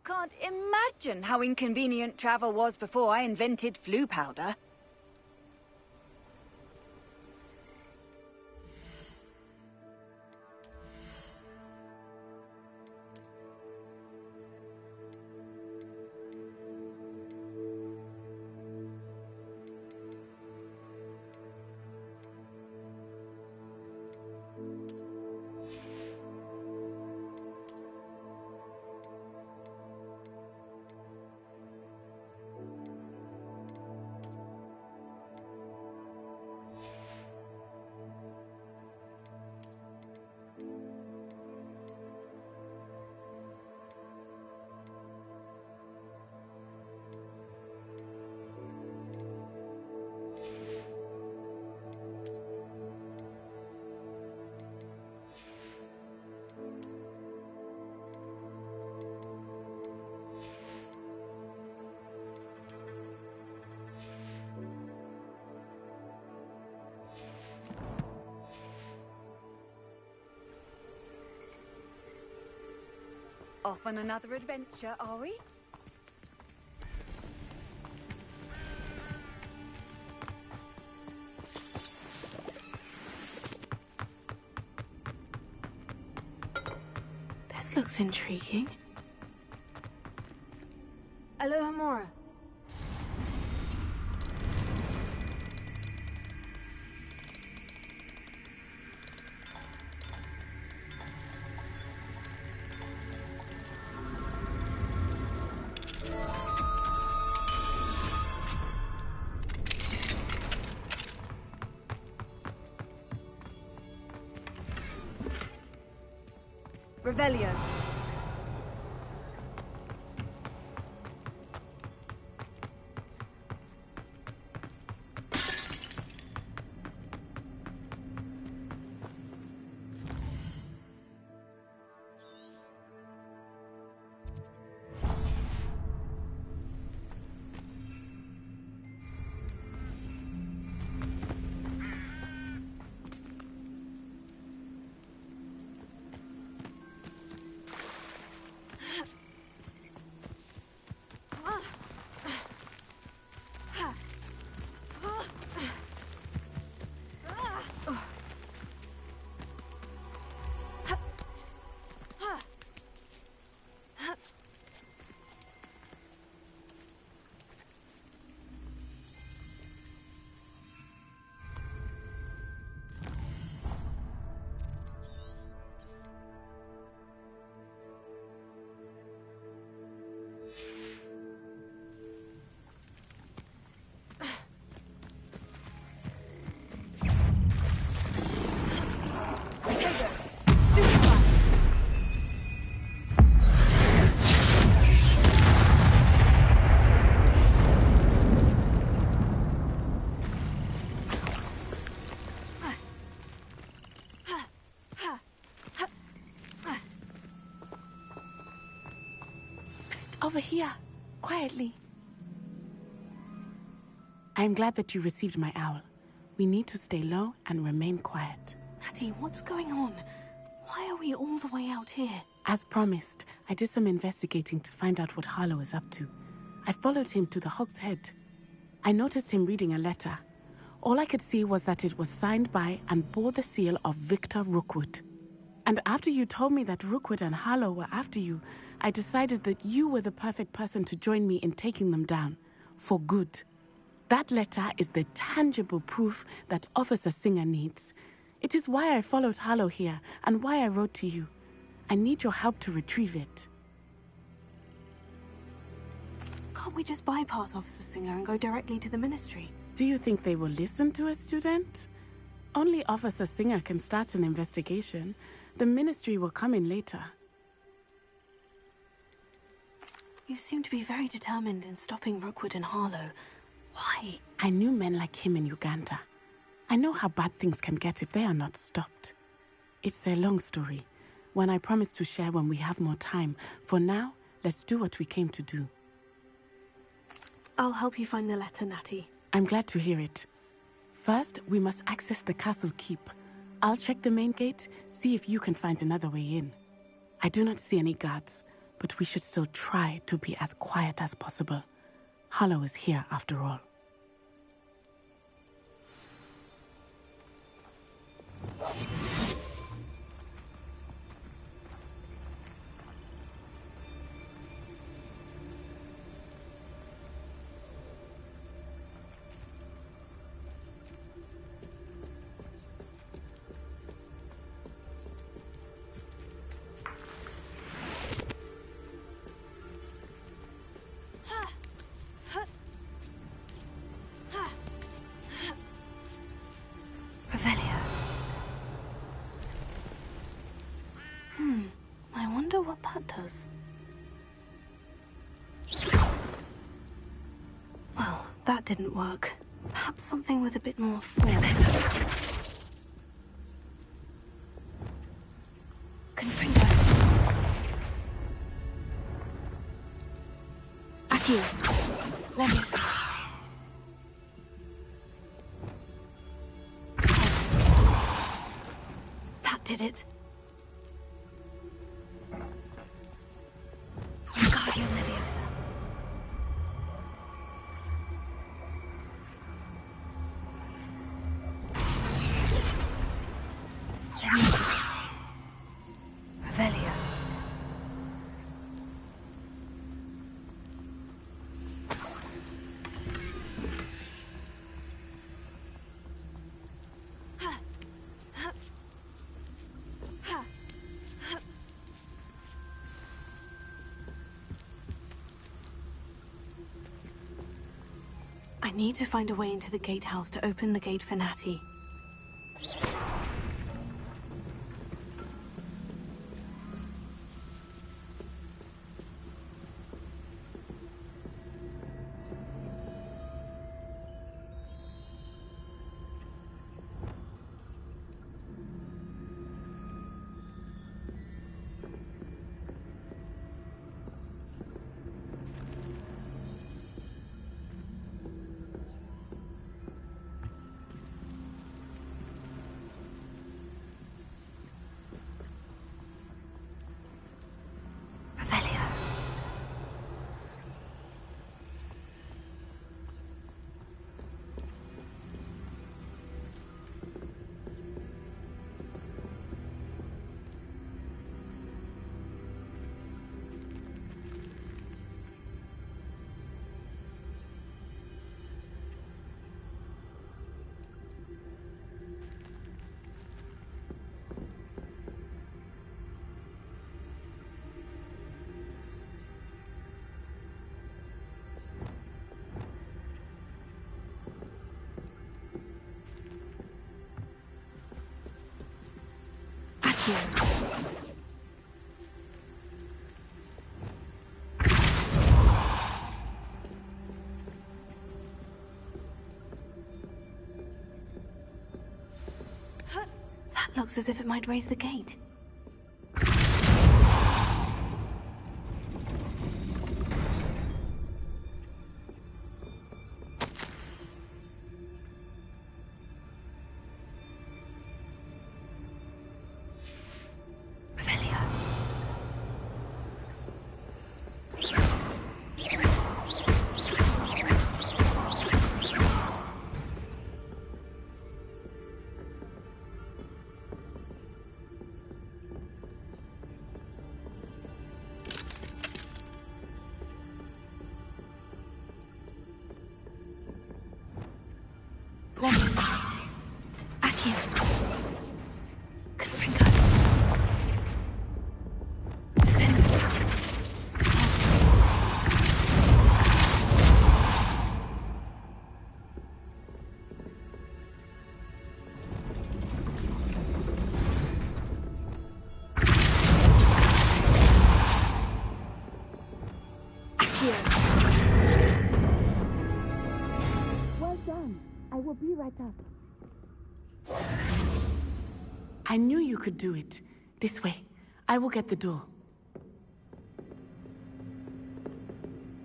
You can't imagine how inconvenient travel was before I invented flu powder. Off on another adventure, are we? This looks intriguing. Aloha Mora. Revelio. Over here, quietly. I'm glad that you received my owl. We need to stay low and remain quiet. Natty, what's going on? Why are we all the way out here? As promised, I did some investigating to find out what Harlow is up to. I followed him to the Hog's Head. I noticed him reading a letter. All I could see was that it was signed by and bore the seal of Victor Rookwood. And after you told me that Rookwood and Harlow were after you, I decided that you were the perfect person to join me in taking them down. For good. That letter is the tangible proof that Officer Singer needs. It is why I followed Harlow here, and why I wrote to you. I need your help to retrieve it. Can't we just bypass Officer Singer and go directly to the Ministry? Do you think they will listen to a student? Only Officer Singer can start an investigation. The Ministry will come in later. You seem to be very determined in stopping Rookwood and Harlow. Why? I knew men like him in Uganda. I know how bad things can get if they are not stopped. It's a long story, one I promise to share when we have more time. For now, let's do what we came to do. I'll help you find the letter, Natty. I'm glad to hear it. First, we must access the castle keep. I'll check the main gate, see if you can find another way in. I do not see any guards, but we should still try to be as quiet as possible. Harlow is here after all. I wonder what that does. Well, that didn't work. Perhaps something with a bit more force. Confringo. Accio. Leviosa. That did it. Wingardium Leviosa. Leviosa. Revelio. I need to find a way into the gatehouse to open the gate for Natty. That looks as if it might raise the gate. Well done. I will be right up. I knew you could do it. This way. I will get the door.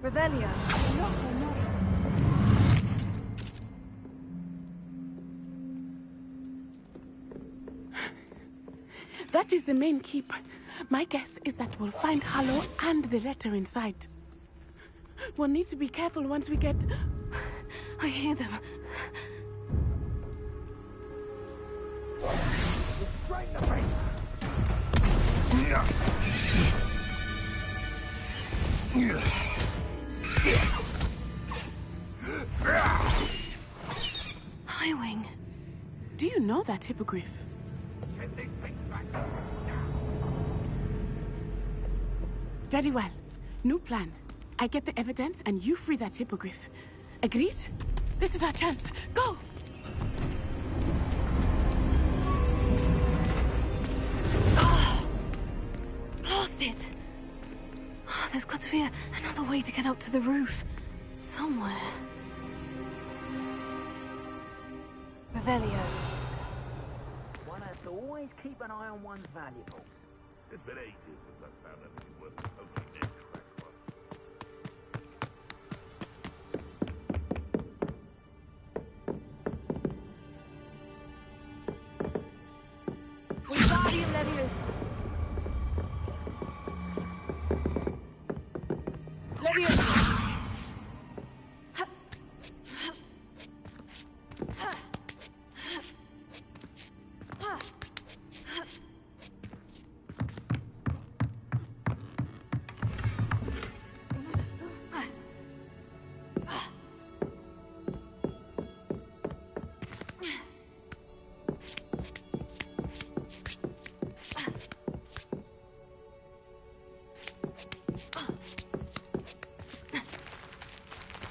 Revelio. That is the main keep. My guess is that we'll find Harlow and the letter inside. We'll need to be careful once we get... I hear them. Right in the face! Highwing. Do you know that hippogriff? Get this thing back now! Very well. New plan. I get the evidence and you free that hippogriff. Agreed? This is our chance. Go! Blast it! There's got to be another way to get up to the roof. Somewhere. Revelio. One has to always keep an eye on one's valuables. It's been ages since I found anything worth poaching in crackpot. Wingardium Leviosa. Leviosa.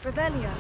Revelio.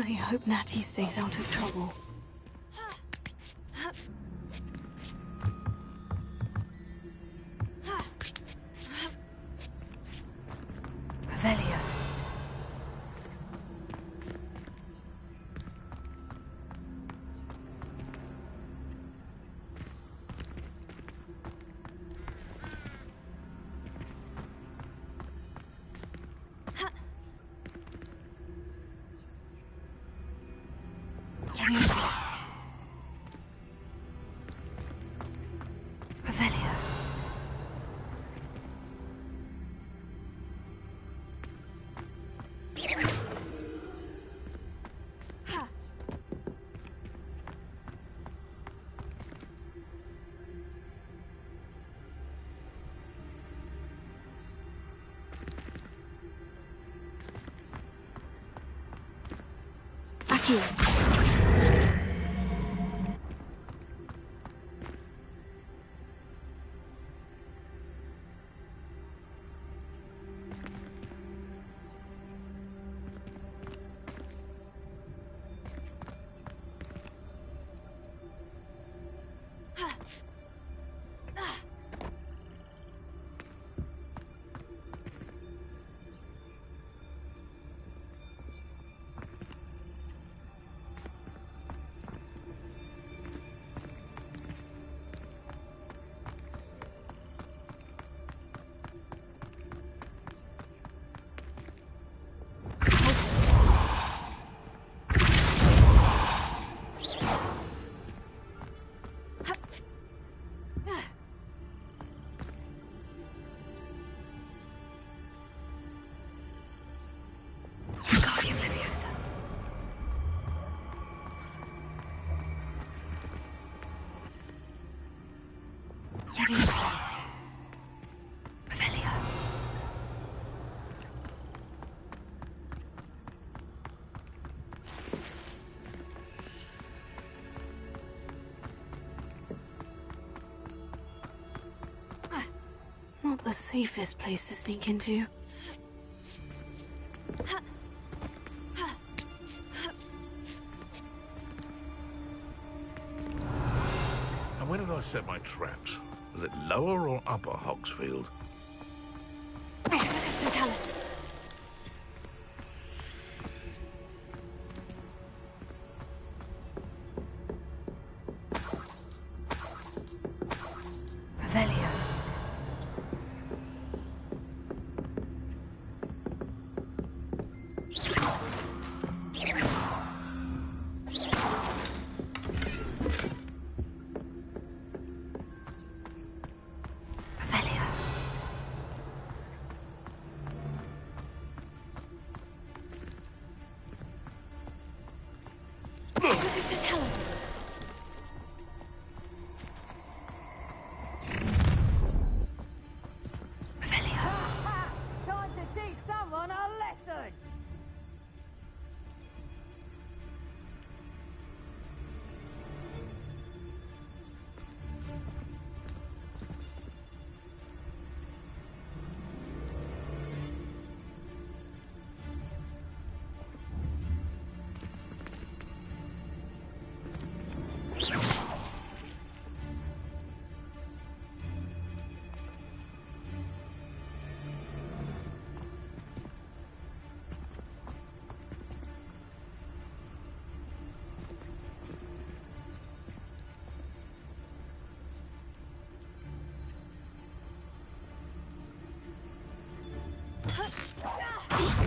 I hope Natty stays out of trouble. Revelio. Revelio. Accio. Leviosa. Revelio. Not the safest place to sneak into. And where did I set my traps? Was it lower or upper Hogsfield? Totalis. Revelio. Totalis. Revelio. Time to teach someone a lesson!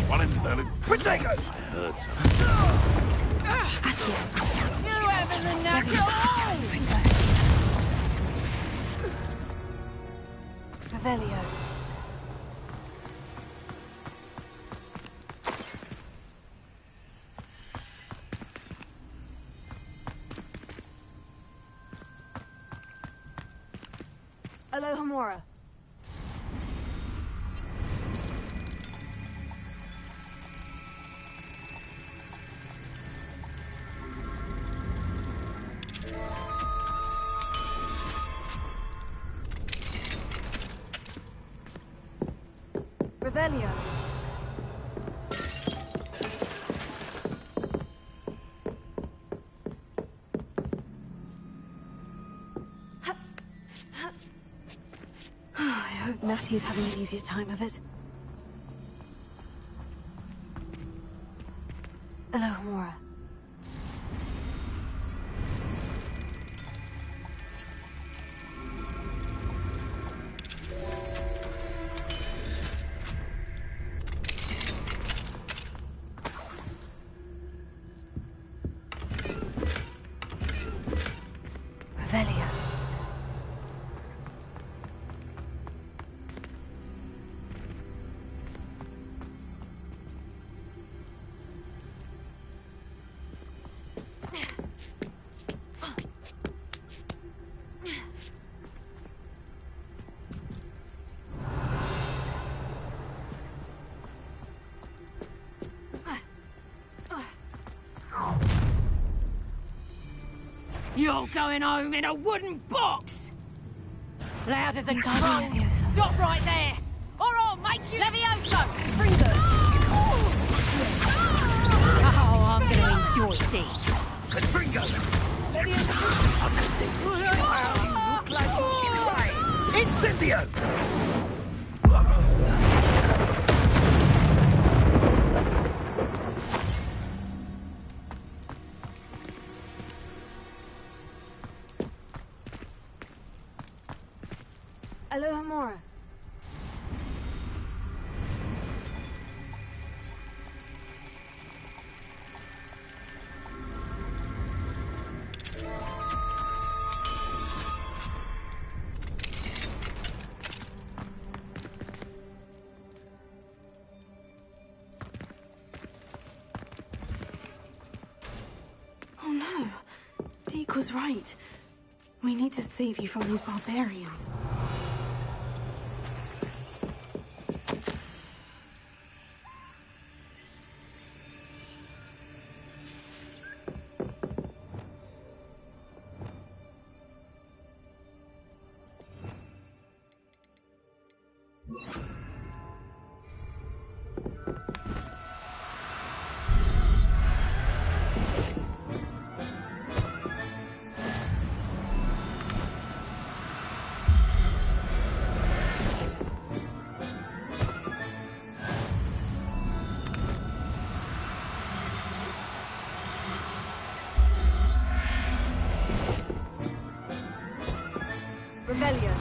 One in Merlin. Protego! I heard something. You having the knack at all? Revelio. Alohomora. Revelio. I hope Natty is having an easier time of it. Alohomora. Revelio. You're going home in a wooden box! Loud as a Guardian crow! Leviosa. Stop right there! Or I'll make you... Leviosa! Fringo. Oh, I'm gonna enjoy this! Confringo! Look like you're crying! Incendio! Alohomora. Oh no. Deke was right. We need to save you from these barbarians. Rebellion.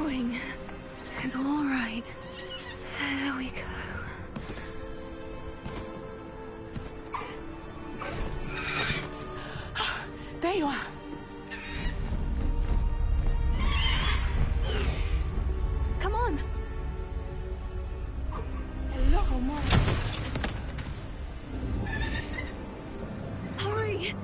Wing. It's all right. There we go. There you are. Come on. Hello, Mom. Hurry.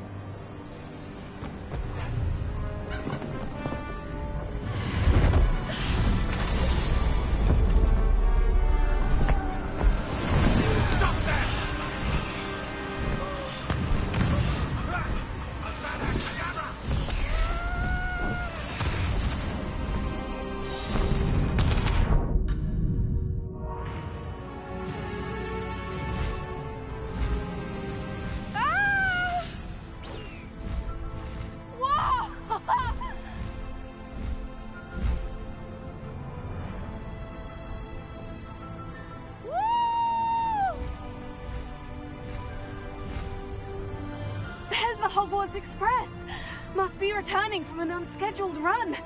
Hogwarts Express! Must be returning from an unscheduled run.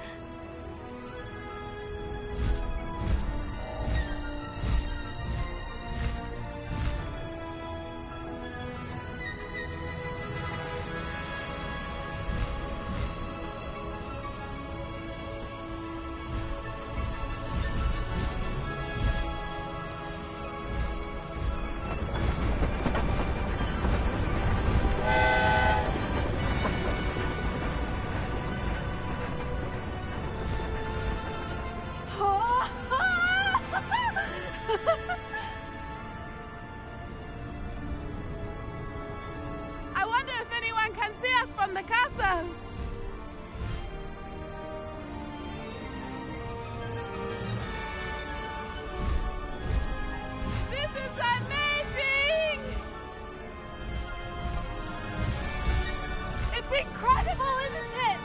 From the castle! This is amazing! It's incredible, isn't it?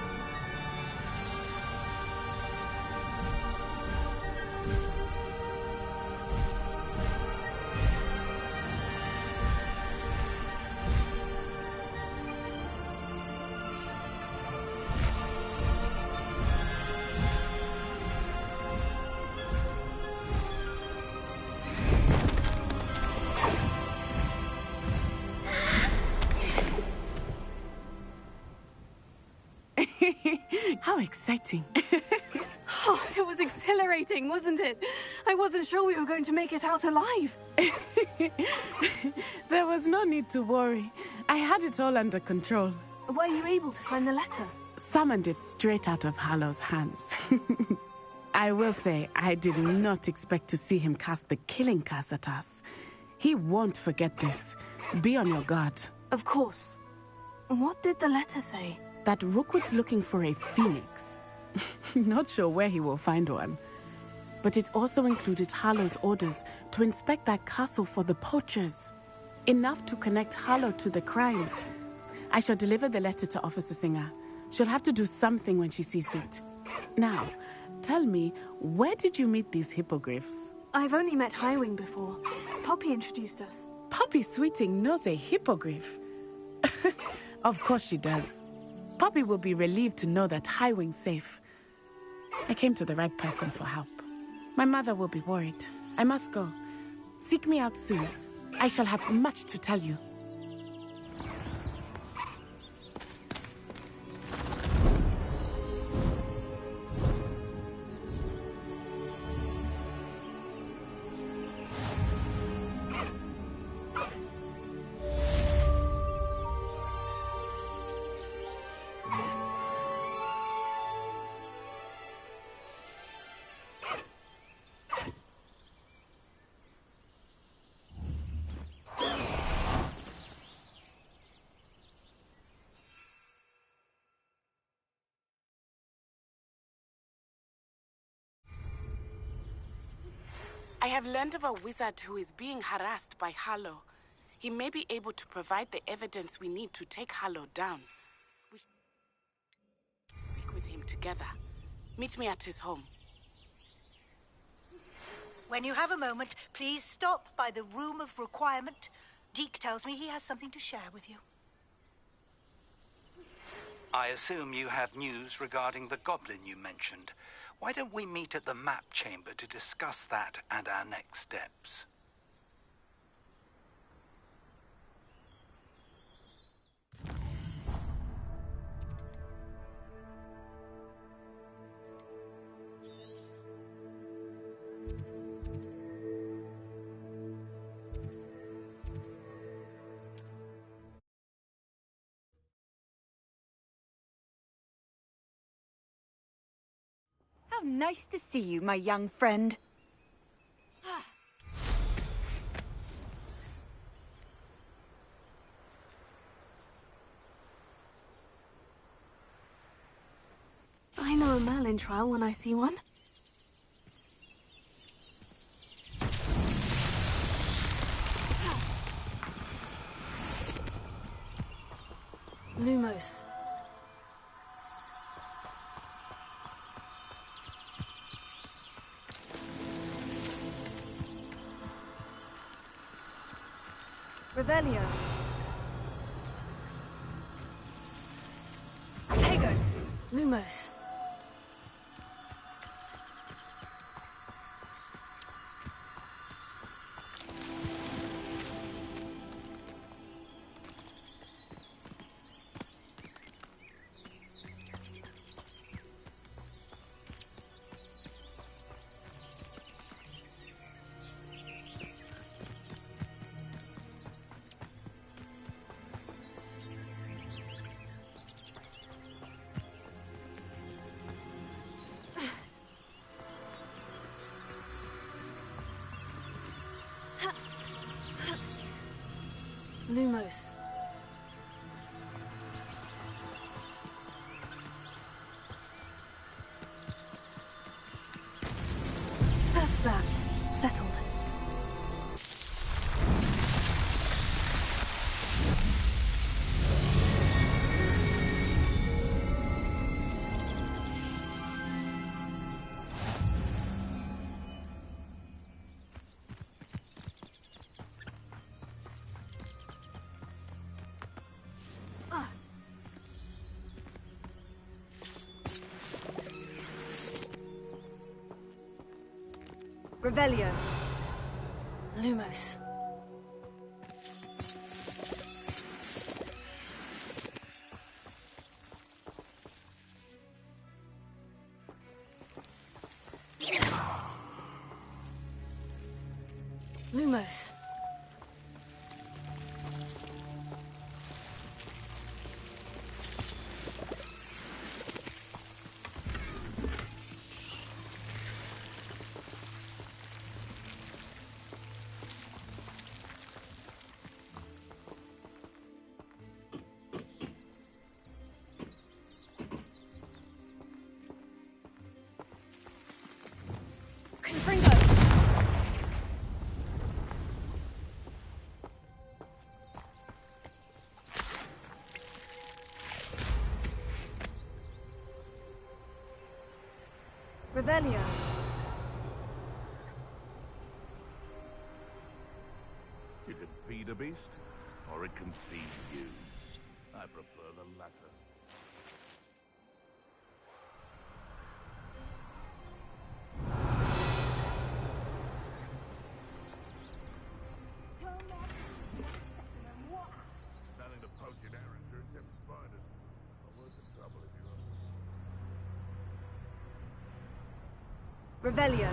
How exciting. Oh, it was exhilarating, wasn't it? I wasn't sure we were going to make it out alive. There was no need to worry. I had it all under control. Were you able to find the letter? Summoned it straight out of Harlow's hands. I will say, I did not expect to see him cast the killing curse at us. He won't forget this. Be on your guard. Of course. What did the letter say? That Rookwood's looking for a phoenix. Not sure where he will find one. But it also included Harlow's orders to inspect that castle for the poachers. Enough to connect Harlow to the crimes. I shall deliver the letter to Officer Singer. She'll have to do something when she sees it. Now, tell me, where did you meet these hippogriffs? I've only met Highwing before. Poppy introduced us. Poppy Sweeting knows a hippogriff. Of course she does. Poppy will be relieved to know that Highwing's safe. I came to the right person for help. My mother will be worried. I must go. Seek me out soon. I shall have much to tell you. I have learned of a wizard who is being harassed by Harlow. He may be able to provide the evidence we need to take Harlow down. We should speak with him together. Meet me at his home. When you have a moment, please stop by the Room of Requirement. Deke tells me he has something to share with you. I assume you have news regarding the goblin you mentioned. Why don't we meet at the map chamber to discuss that and our next steps? How nice to see you, my young friend. I know a Merlin trial when I see one. Lumos. Revelio. Tego. Lumos. Lumos. That's that. Settled. Revelio. Lumos. Lumos. Revelio. You can feed a beast, or it can feed you. I prefer the latter. Nothing to poach in Arranger except spiders. Not worth the trouble if you are. Revelio.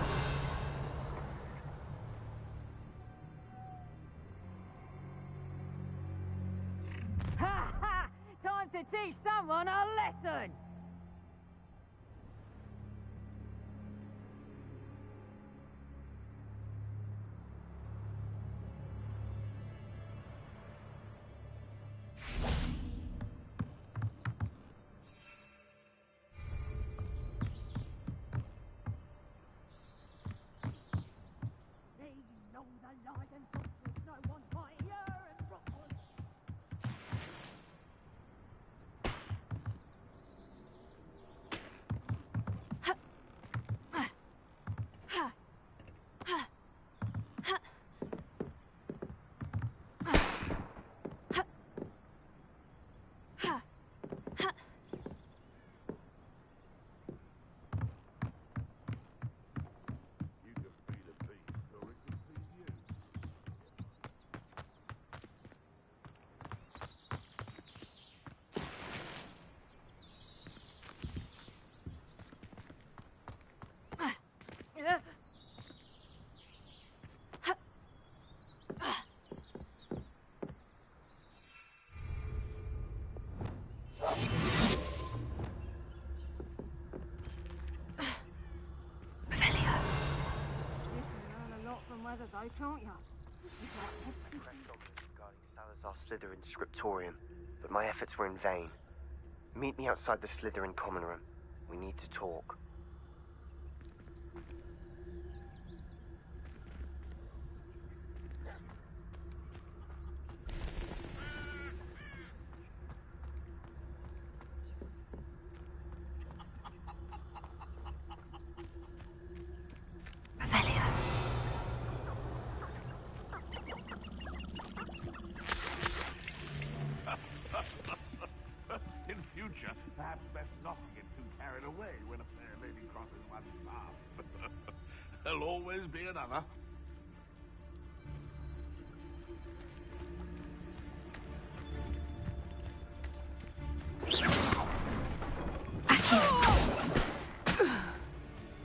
Ha ha! Time to teach someone a lesson! You can feed a beast, or it can feed you. Revelio. Learn a lot from weather though, can't you? Regarding Salazar Slytherin scriptorium, but my efforts were in vain. Meet me outside the Slytherin common room. We need to talk. Revelio. In future, perhaps best not to get too carried away when a fair lady crosses one's path. There'll always be another.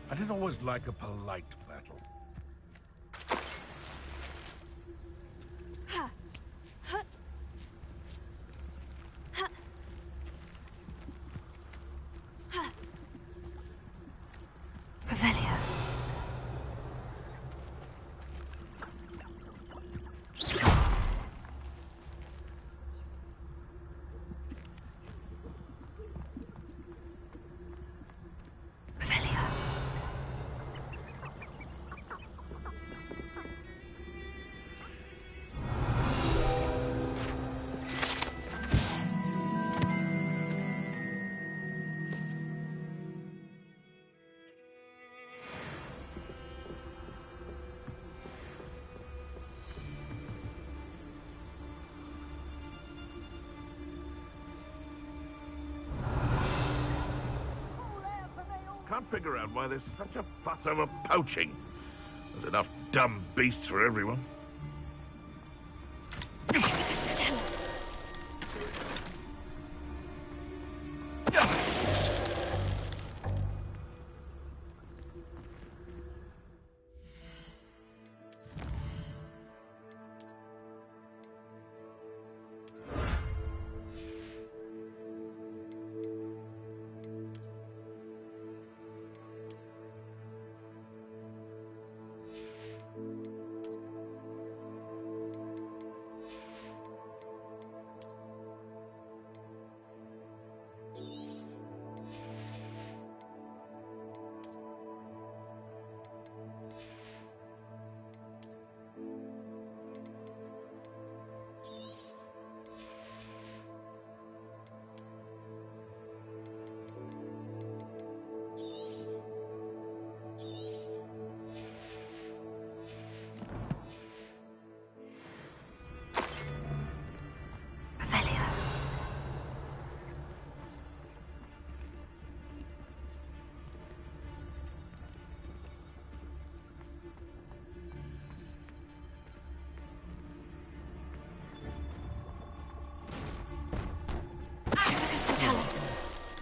I didn't always like a polite battle. Revelio. Revelio. Can't figure out why there's such a fuss over poaching. There's enough dumb beasts for everyone.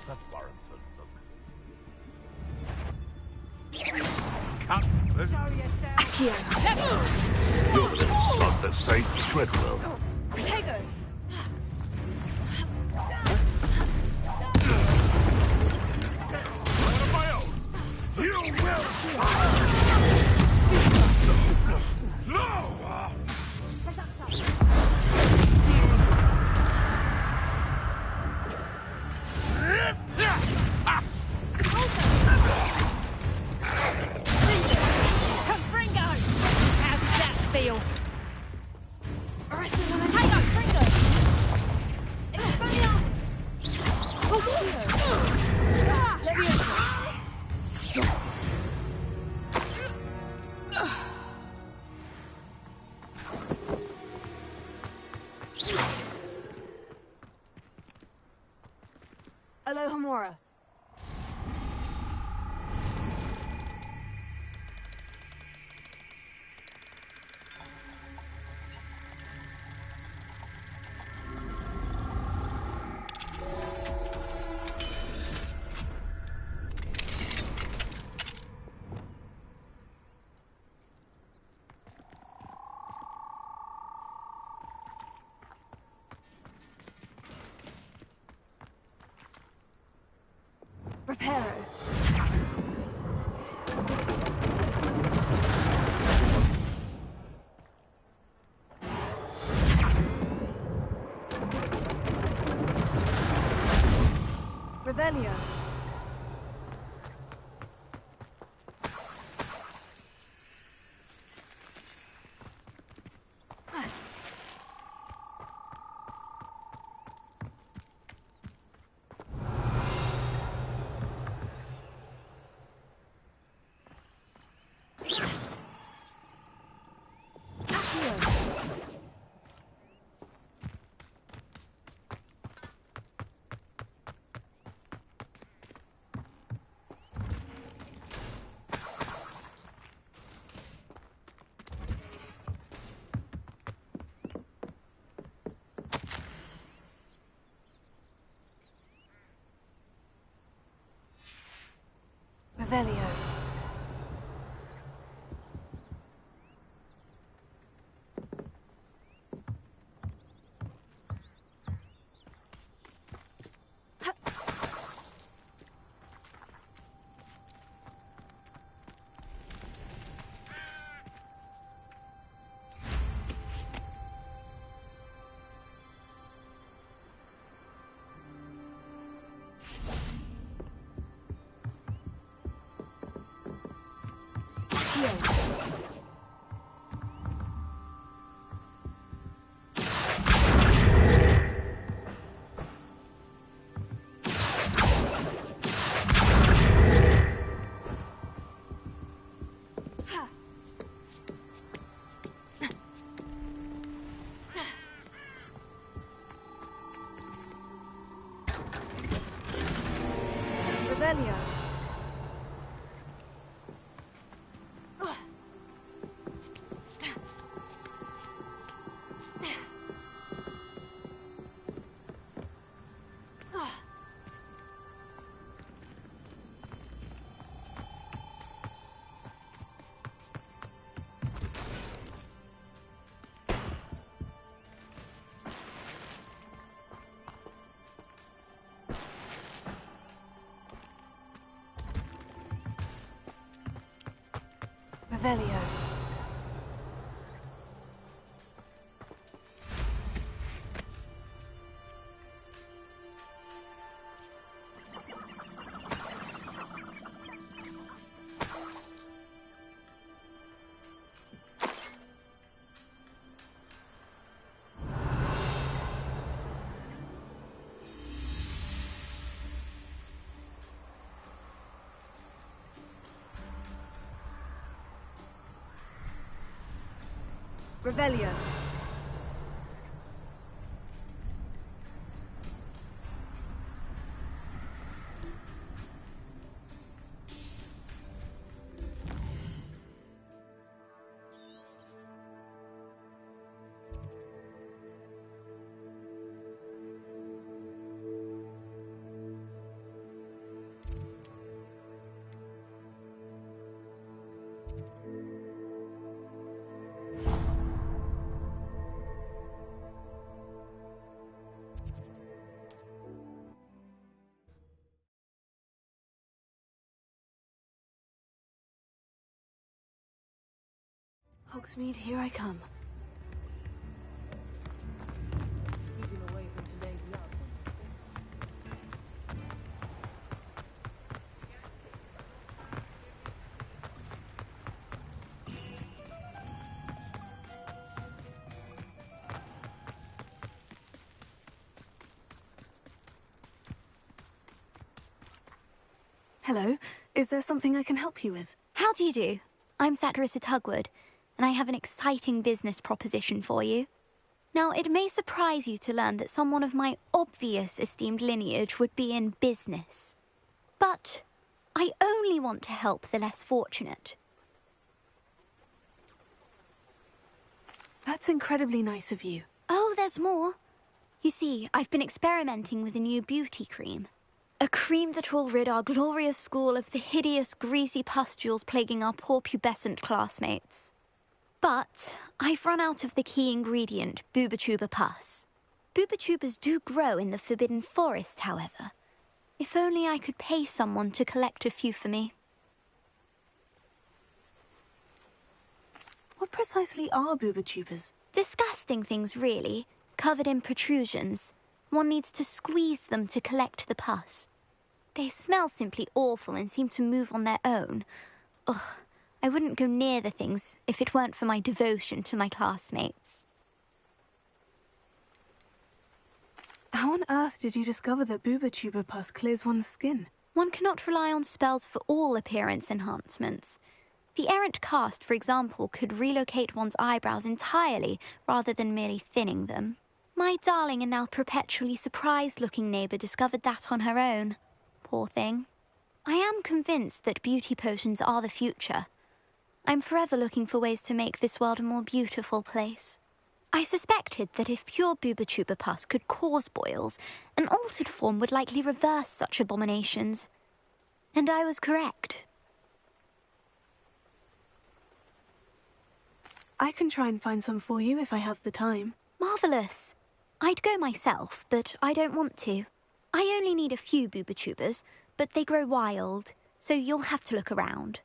That warrants a look. Cut! You're the little sod that saved Treadwell. Protego! On my own! You will! No! Confringo! How does that feel? Arrested on a Protego! Fringo! Expelliarmus! Leviosa! Stop! Alohomora. Reparo. Revelio. Revelio. Revelio. Revelio. Revelio. Hogsmeade, here I come. Keeping away from today's love. Hello. Is there something I can help you with? How do you do? I'm Satirissa Tugwood, and I have an exciting business proposition for you. Now, it may surprise you to learn that someone of my obvious esteemed lineage would be in business. But I only want to help the less fortunate. That's incredibly nice of you. Oh, there's more. You see, I've been experimenting with a new beauty cream. A cream that will rid our glorious school of the hideous, greasy pustules plaguing our poor pubescent classmates. But I've run out of the key ingredient, Booba-Tuber pus. Booba-Tubers do grow in the Forbidden Forest, however. If only I could pay someone to collect a few for me. What precisely are Booba-Tubers? Disgusting things, really, covered in protrusions. One needs to squeeze them to collect the pus. They smell simply awful and seem to move on their own. Ugh, I wouldn't go near the things if it weren't for my devotion to my classmates. How on earth did you discover that Booba-Tuber pus clears one's skin? One cannot rely on spells for all appearance enhancements. The errant cast, for example, could relocate one's eyebrows entirely rather than merely thinning them. My darling and now perpetually surprised-looking neighbour discovered that on her own. Poor thing. I am convinced that beauty potions are the future. I'm forever looking for ways to make this world a more beautiful place. I suspected that if pure Booba-Tuber pus could cause boils, an altered form would likely reverse such abominations. And I was correct. I can try and find some for you if I have the time. Marvellous. I'd go myself, but I don't want to. I only need a few Booba-Tubers, but they grow wild, so you'll have to look around.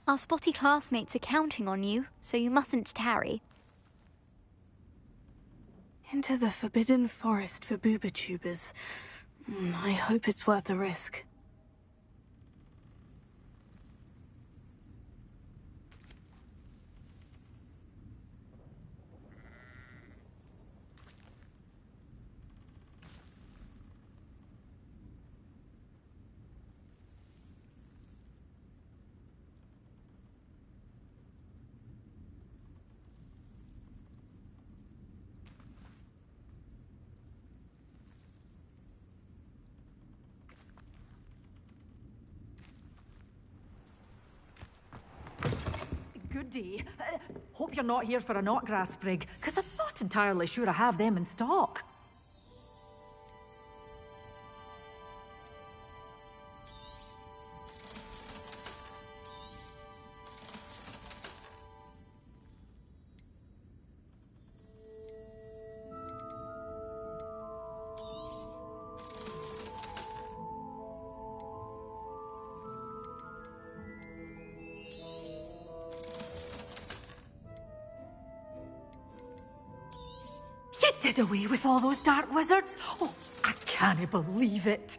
Our spotty classmates are counting on you, so you mustn't tarry. Into the Forbidden Forest for Booba-Tubers. I hope it's worth the risk. Goody. Hope you're not here for a knotgrass sprig, because I'm not entirely sure I have them in stock. You did away with all those dark wizards? Oh, I can't believe it.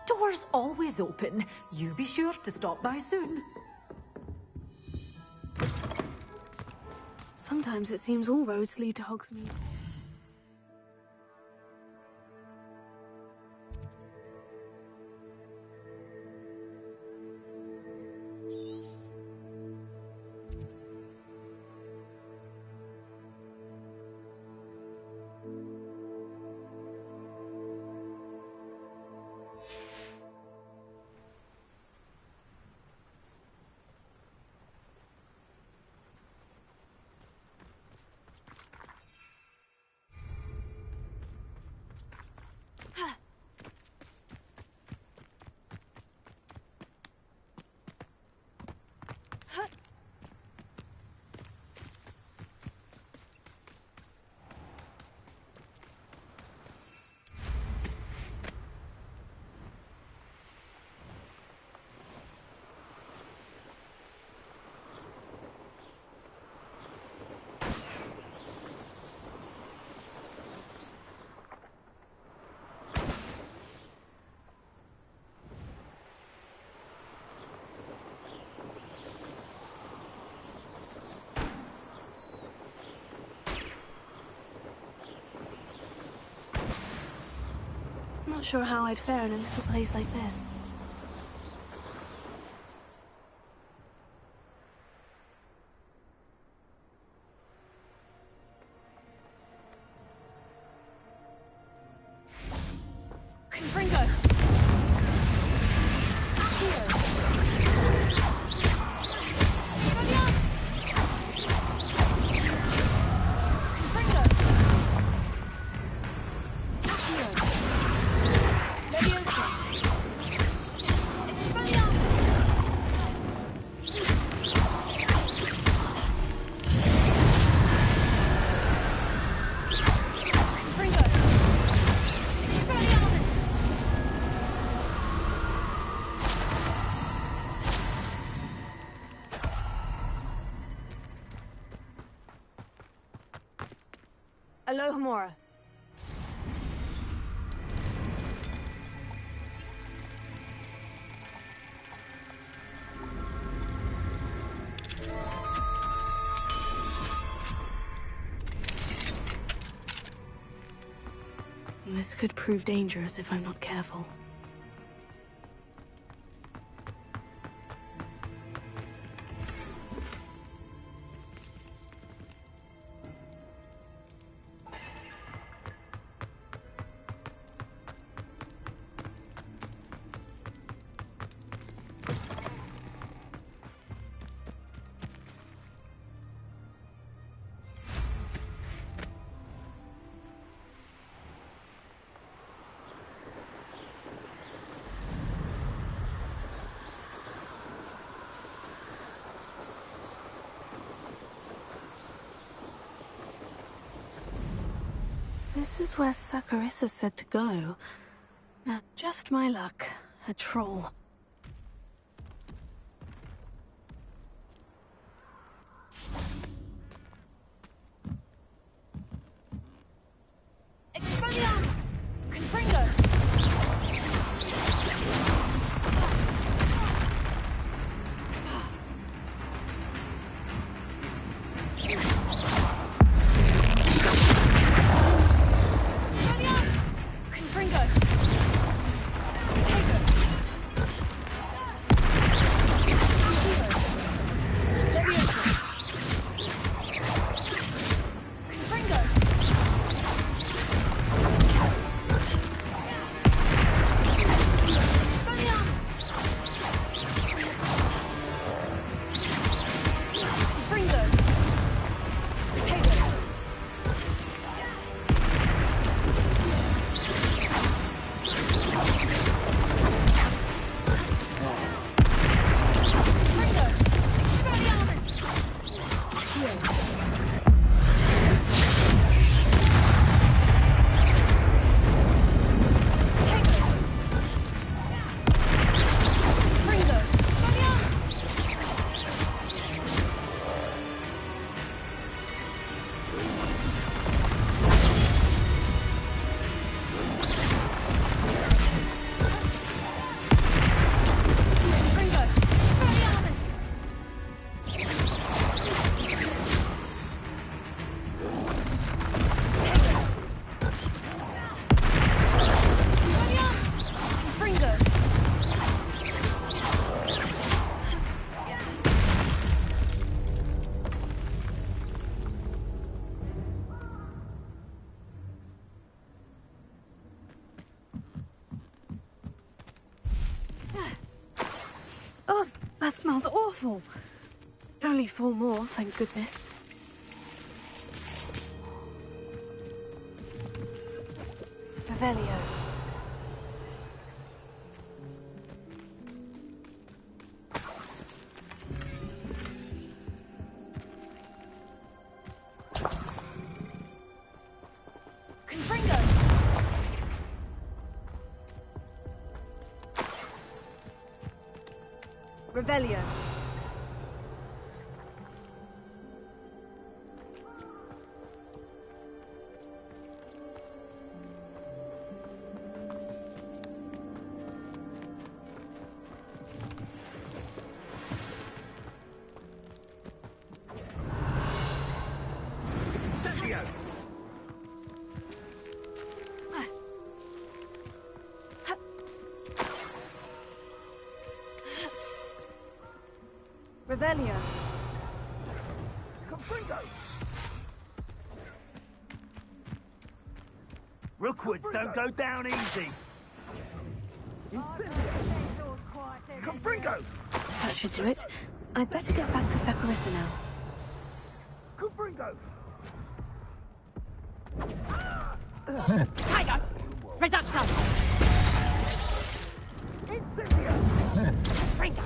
Door's always open. You be sure to stop by soon. Sometimes it seems all roads lead to Hogsmeade. Not sure how I'd fare in a little place like this. Alohomora. This could prove dangerous if I'm not careful. This is where Saccharissa said to go. Now, just my luck. A troll. Expelliarmus! Confringo! Confringo! Take it! Oh, that smells awful. Only 4 more, thank goodness. Revelio. Revelio. Revelio. Confringo! Rookwoods don't go down easy. Confringo! That should do it. I'd better get back to Saccharissa now. Confringo! Tiger! Reducto! Ringo!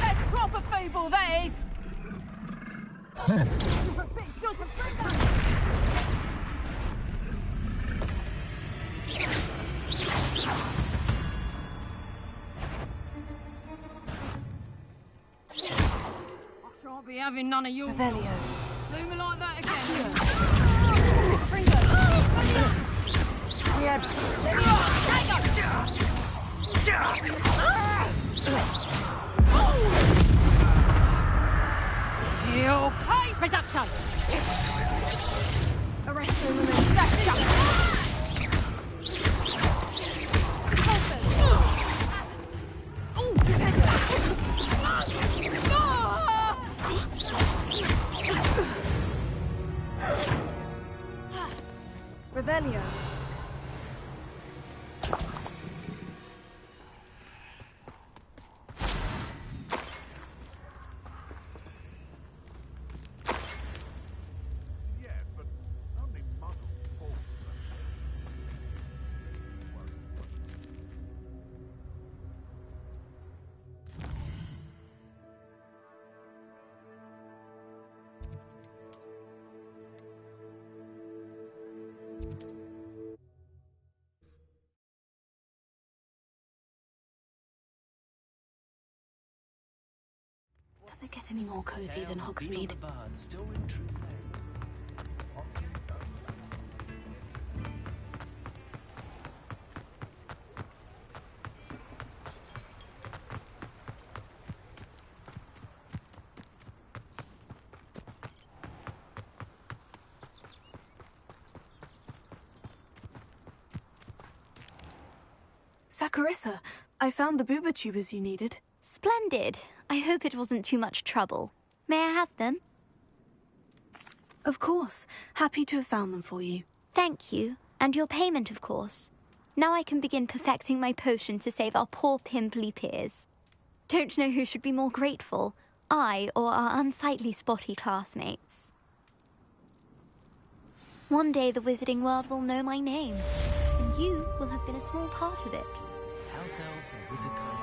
That's proper feeble, that is! I shan't be having none of your... Revelio. Do me like that again. You pay, Reducto! Arresto remains. That's just... Revelio. Yes, but only muzzle falls. Does it get any more cozy than Hogsmeade? Saccharissa, I found the booba tubers you needed. Splendid. I hope it wasn't too much trouble. May I have them? Of course. Happy to have found them for you. Thank you. And your payment, of course. Now I can begin perfecting my potion to save our poor pimply peers. Don't know who should be more grateful, I or our unsightly spotty classmates. One day the wizarding world will know my name, and you will have been a small part of it. House elves and wizard kind.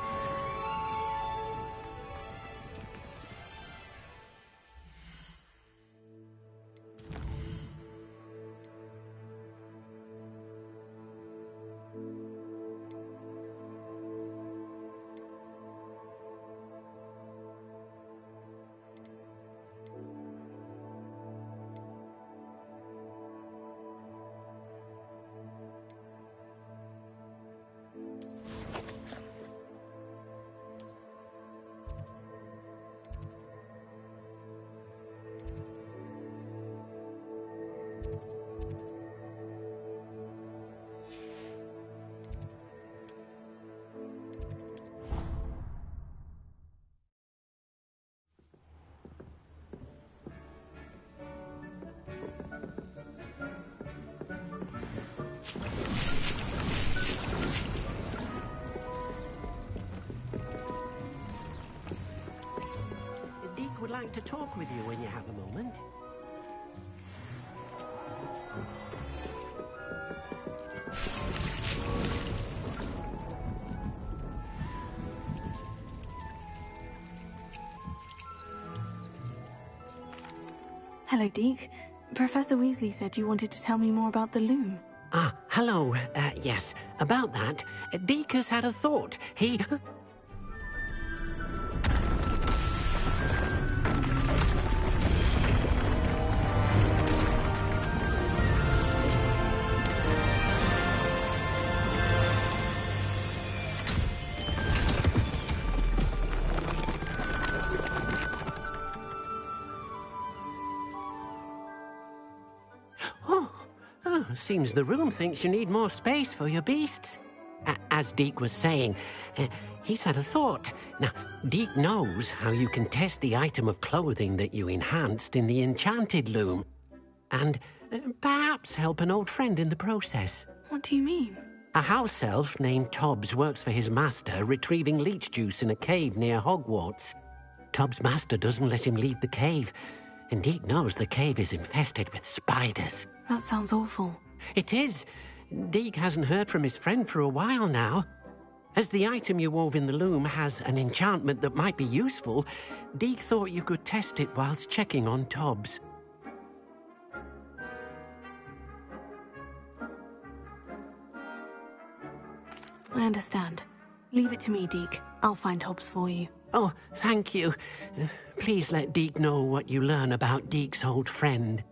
like to talk with you when you have a moment. Hello, Deke. Professor Weasley said you wanted to tell me more about the loom. Ah, hello. Yes, about that, Deke has had a thought. He... Seems the room thinks you need more space for your beasts. As Deke was saying, he's had a thought. Now, Deke knows how you can test the item of clothing that you enhanced in the enchanted loom. And perhaps help an old friend in the process. What do you mean? A house elf named Tobbs works for his master, retrieving leech juice in a cave near Hogwarts. Tobbs' master doesn't let him leave the cave, and Deke knows the cave is infested with spiders. That sounds awful. It is. Deke hasn't heard from his friend for a while now. As the item you wove in the loom has an enchantment that might be useful, Deke thought you could test it whilst checking on Tobbs. I understand. Leave it to me, Deke. I'll find Hobbs for you. Oh, thank you. Please let Deke know what you learn about Deke's old friend.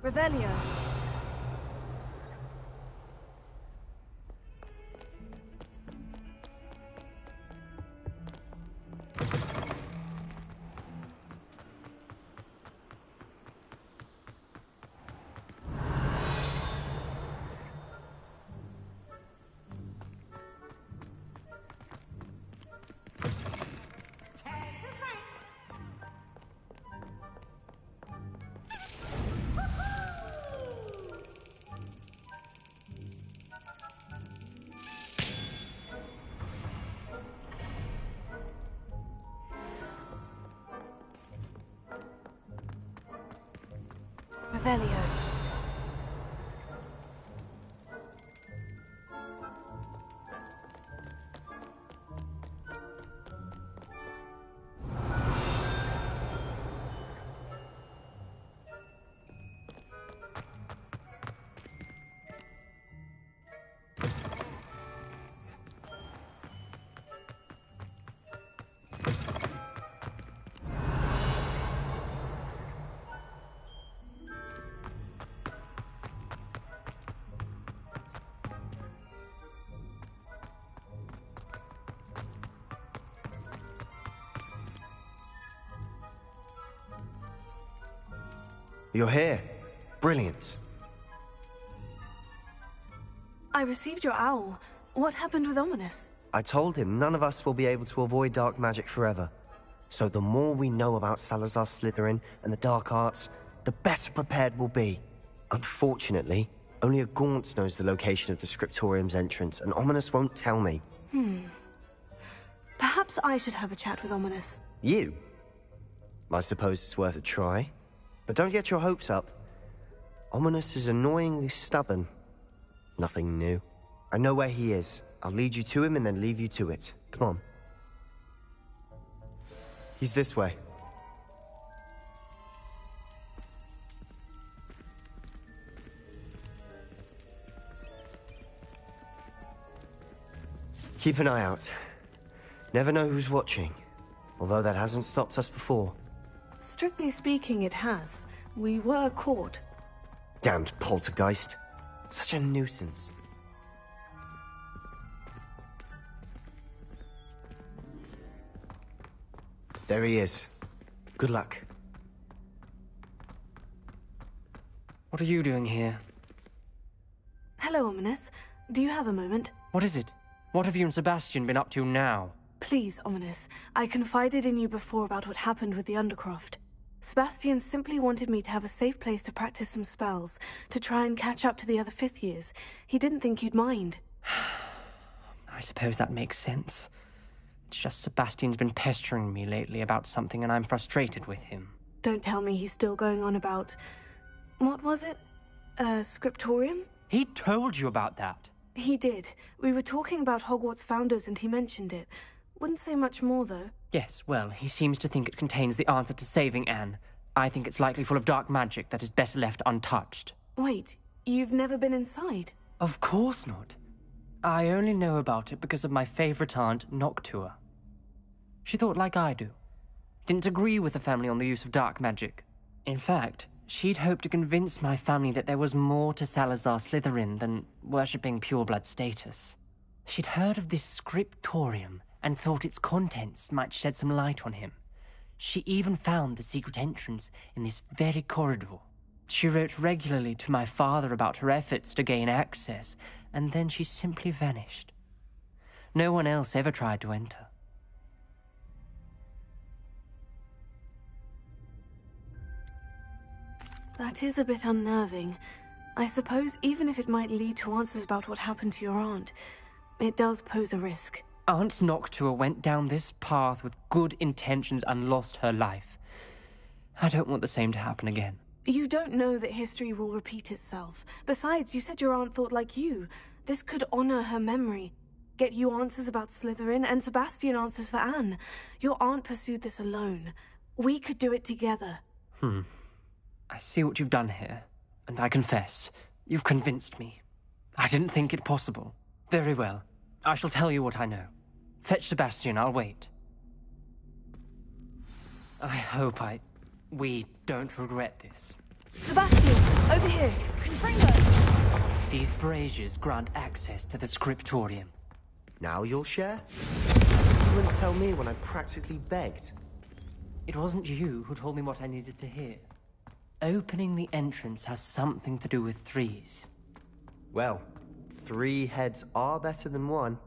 Revelio. Revelio. You're here. Brilliant. I received your owl. What happened with Ominous? I told him none of us will be able to avoid dark magic forever. So the more we know about Salazar Slytherin and the dark arts, the better prepared we'll be. Unfortunately, only a Gaunt knows the location of the Scriptorium's entrance, and Ominous won't tell me. Perhaps I should have a chat with Ominous. You? I suppose it's worth a try. But don't get your hopes up. Ominous is annoyingly stubborn. Nothing new. I know where he is. I'll lead you to him and then leave you to it. Come on. He's this way. Keep an eye out. Never know who's watching. Although that hasn't stopped us before. Strictly speaking, it has. We were caught. Damned poltergeist. Such a nuisance. There he is. Good luck. What are you doing here? Hello, Ominous. Do you have a moment? What is it? What have you and Sebastian been up to now? Please, Ominous. I confided in you before about what happened with the Undercroft. Sebastian simply wanted me to have a safe place to practice some spells, to try and catch up to the other fifth years. He didn't think you'd mind. I suppose that makes sense. It's just Sebastian's been pestering me lately about something and I'm frustrated with him. Don't tell me he's still going on about... What was it? Scriptorium? He told you about that? He did. We were talking about Hogwarts founders and he mentioned it. Wouldn't say much more, though. Yes, well, he seems to think it contains the answer to saving Anne. I think it's likely full of dark magic that is better left untouched. Wait, you've never been inside? Of course not. I only know about it because of my favourite aunt, Noctua. She thought like I do. Didn't agree with the family on the use of dark magic. In fact, she'd hoped to convince my family that there was more to Salazar Slytherin than worshipping pureblood status. She'd heard of this scriptorium and thought its contents might shed some light on him. She even found the secret entrance in this very corridor. She wrote regularly to my father about her efforts to gain access, and then she simply vanished. No one else ever tried to enter. That is a bit unnerving. I suppose even if it might lead to answers about what happened to your aunt, it does pose a risk. Aunt Noctua went down this path with good intentions and lost her life. I don't want the same to happen again. You don't know that history will repeat itself. Besides, you said your aunt thought like you. This could honor her memory. Get you answers about Slytherin, and Sebastian answers for Anne. Your aunt pursued this alone. We could do it together. I see what you've done here, and I confess, you've convinced me. I didn't think it possible. Very well. I shall tell you what I know. Fetch Sebastian, I'll wait. I hope we don't regret this. Sebastian, over here. Confringo. These braziers grant access to the scriptorium. Now you'll share? You wouldn't tell me when I practically begged. It wasn't you who told me what I needed to hear. Opening the entrance has something to do with threes. Well, 3 heads are better than 1.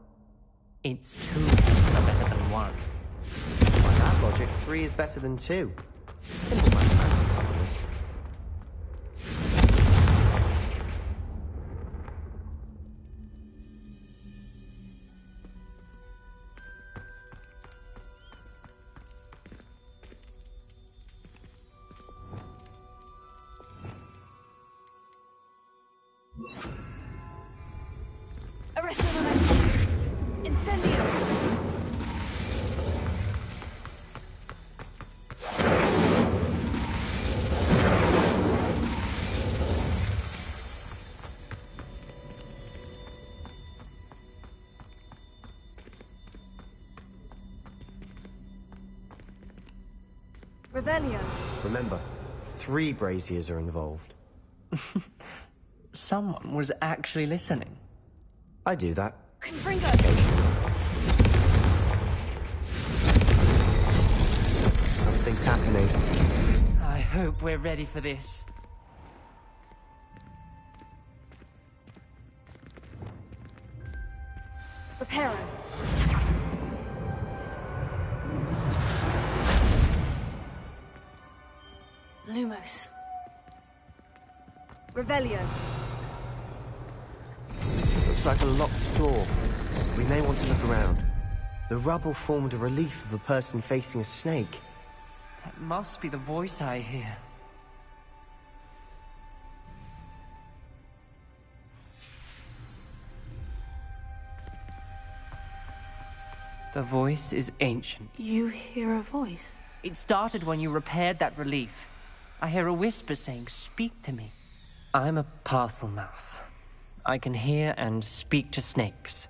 It's 2 heads are better than 1. By that logic, 3 is better than 2. Simple mathematics on this. Arresto momentum. Incendio. Revelio. Remember, 3 braziers are involved. Someone was actually listening. I do that. Confringo. Something's happening. I hope we're ready for this. Reparo. Lumos. Revelio. Looks like a locked door. We may want to look around. The rubble formed a relief of a person facing a snake. That must be the voice I hear. The voice is ancient. You hear a voice? It started when you repaired that relief. I hear a whisper saying, "Speak to me." I'm a parcel mouth. I can hear and speak to snakes.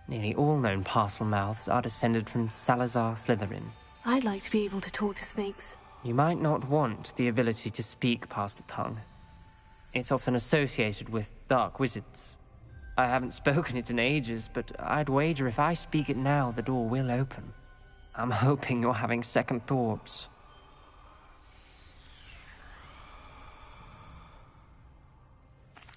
Nearly all known parcel mouths are descended from Salazar Slytherin. I'd like to be able to talk to snakes. You might not want the ability to speak parcel tongue. It's often associated with dark wizards. I haven't spoken it in ages, but I'd wager if I speak it now, the door will open. I'm hoping you're having second thoughts.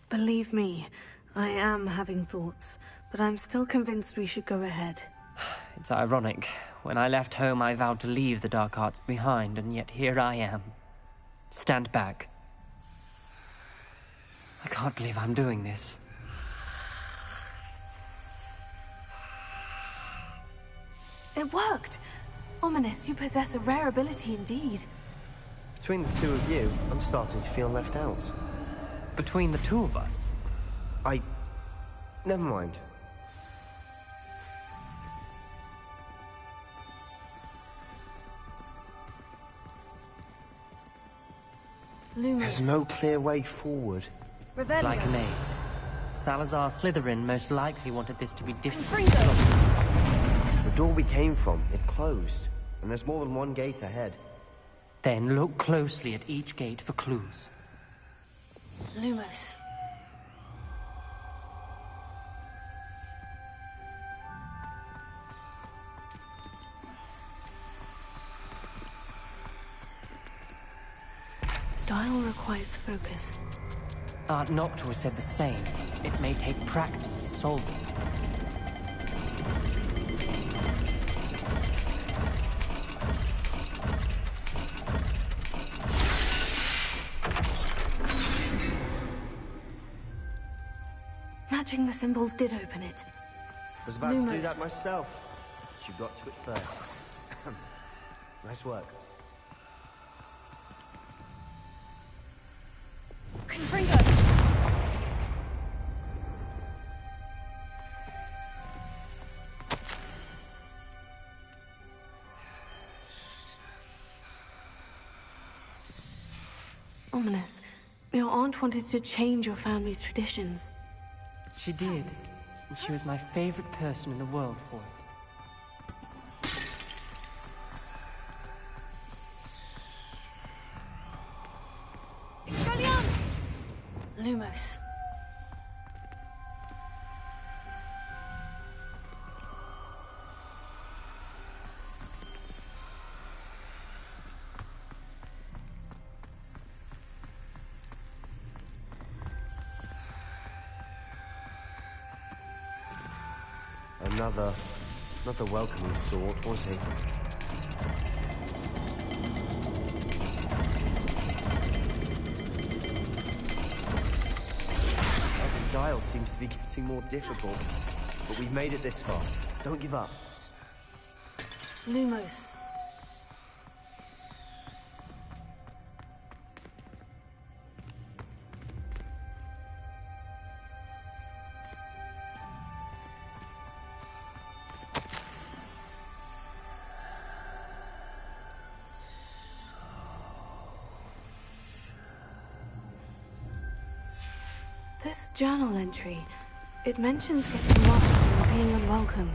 Believe me, I am having thoughts, but I'm still convinced we should go ahead. It's ironic. When I left home, I vowed to leave the dark arts behind, and yet here I am. Stand back. I can't believe I'm doing this. It worked! Ominous, you possess a rare ability indeed. Between the 2 of you, I'm starting to feel left out. Between the 2 of us? Never mind. Lumos. There's no clear way forward. Revelio. Like a maze. Salazar Slytherin most likely wanted this to be different. The door we came from, it closed. And there's more than 1 gate ahead. Then look closely at each gate for clues. Lumos. Dial requires focus. Aunt Noctua said the same. It may take practice to solve it. Matching the symbols did open it. I was about to do that myself, but you got to it first. Nice work. Confringo! Ominous. Your aunt wanted to change your family's traditions. She did. And she was my favorite person in the world for it. Lumos. Another welcoming sort, was he? The dial seems to be getting more difficult, but we've made it this far. Don't give up. Lumos. This journal entry, it mentions getting lost and being unwelcome.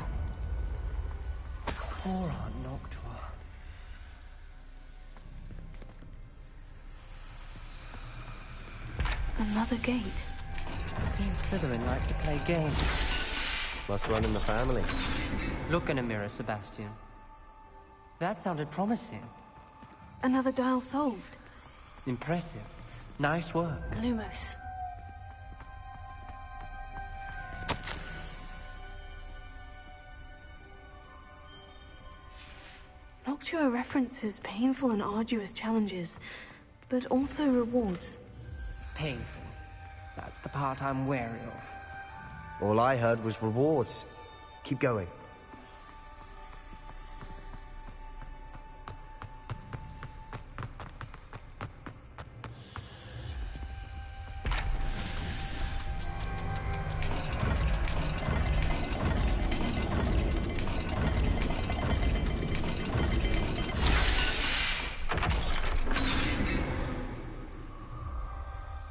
Poor Aunt Noctua. Another gate. Seems Slytherin like to play games. Must run in the family. Look in a mirror, Sebastian. That sounded promising. Another dial solved. Impressive. Nice work. Lumos. Noctua references painful and arduous challenges, but also rewards. Painful. That's the part I'm wary of. All I heard was rewards. Keep going.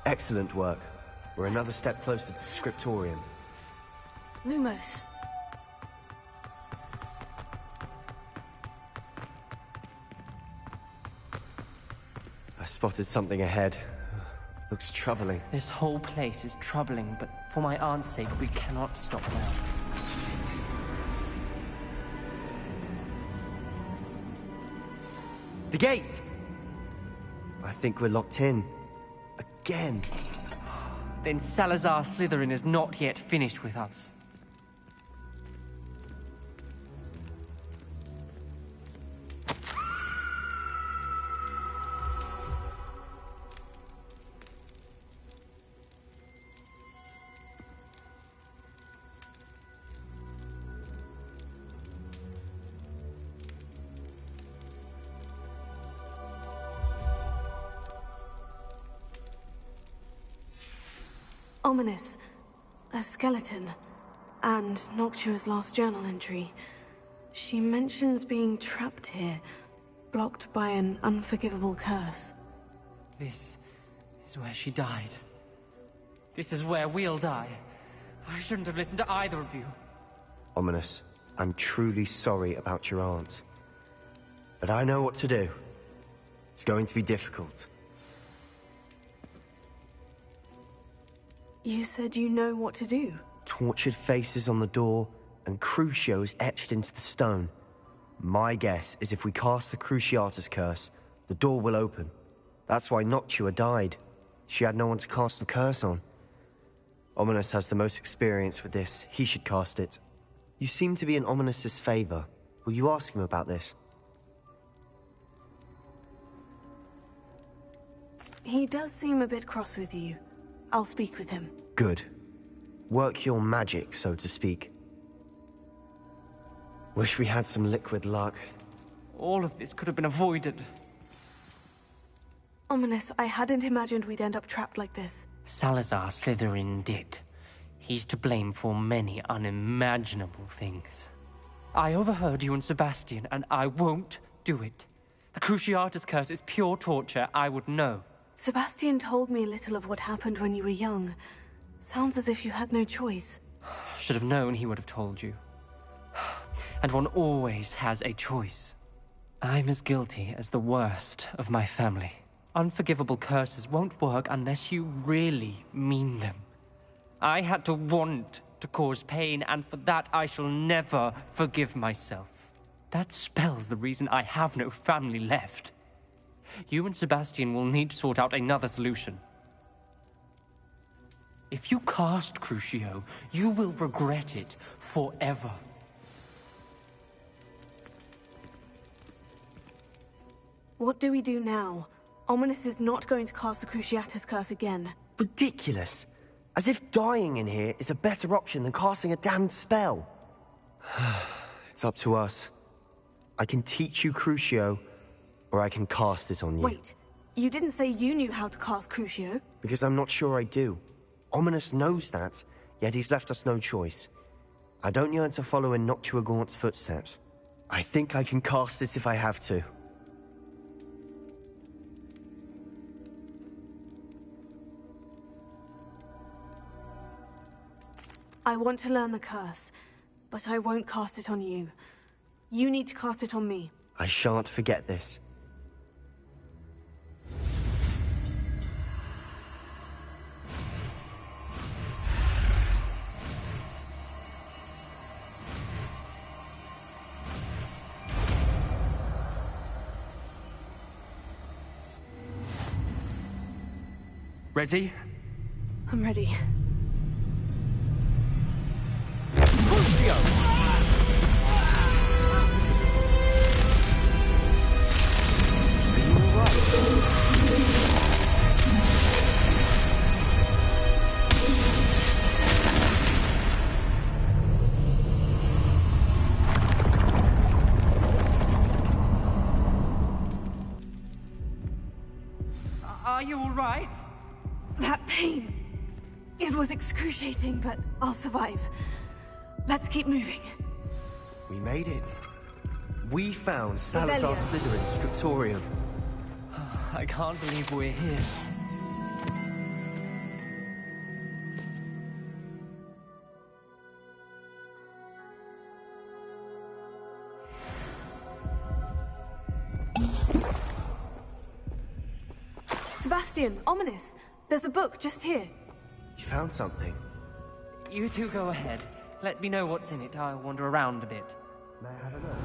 Excellent work. We're another step closer to the scriptorium. Lumos. I spotted something ahead. Looks troubling. This whole place is troubling, but for my aunt's sake, we cannot stop now. The gate! I think we're locked in. Again. Then Salazar Slytherin is not yet finished with us. Ominous. A skeleton. And Noctua's last journal entry. She mentions being trapped here, blocked by an unforgivable curse. This is where she died. This is where we'll die. I shouldn't have listened to either of you. Ominous, I'm truly sorry about your aunt. But I know what to do. It's going to be difficult. You said you know what to do. Tortured faces on the door, and Crucios etched into the stone. My guess is if we cast the Cruciatus curse, the door will open. That's why Noctua died. She had no one to cast the curse on. Ominous has the most experience with this. He should cast it. You seem to be in Ominous's favor. Will you ask him about this? He does seem a bit cross with you. I'll speak with him. Good. Work your magic, so to speak. Wish we had some liquid luck. All of this could have been avoided. Ominous, I hadn't imagined we'd end up trapped like this. Salazar Slytherin did. He's to blame for many unimaginable things. I overheard you and Sebastian, and I won't do it. The Cruciatus curse is pure torture. I would know. Sebastian told me little of what happened when you were young. Sounds as if you had no choice. Should have known he would have told you. And one always has a choice. I'm as guilty as the worst of my family. Unforgivable curses won't work unless you really mean them. I had to want to cause pain, and for that I shall never forgive myself. That spell's the reason I have no family left. You and Sebastian will need to sort out another solution. If you cast Crucio, you will regret it forever. What do we do now? Ominous is not going to cast the Cruciatus curse again. Ridiculous. As if dying in here is a better option than casting a damned spell. It's up to us. I can teach you Crucio, or I can cast it on you. Wait, you didn't say you knew how to cast Crucio? Because I'm not sure I do. Ominous knows that, yet he's left us no choice. I don't yearn to follow in Noctua Gaunt's footsteps. I think I can cast it if I have to. I want to learn the curse, but I won't cast it on you. You need to cast it on me. I shan't forget this. Ready? I'm ready. Are you all right? That pain. It was excruciating, but I'll survive. Let's keep moving. We made it. We found Salazar Slytherin's scriptorium. I can't believe we're here. Sebastian, Ominous, there's a book just here. You found something? You two go ahead. Let me know what's in it. I'll wander around a bit. May I have a look?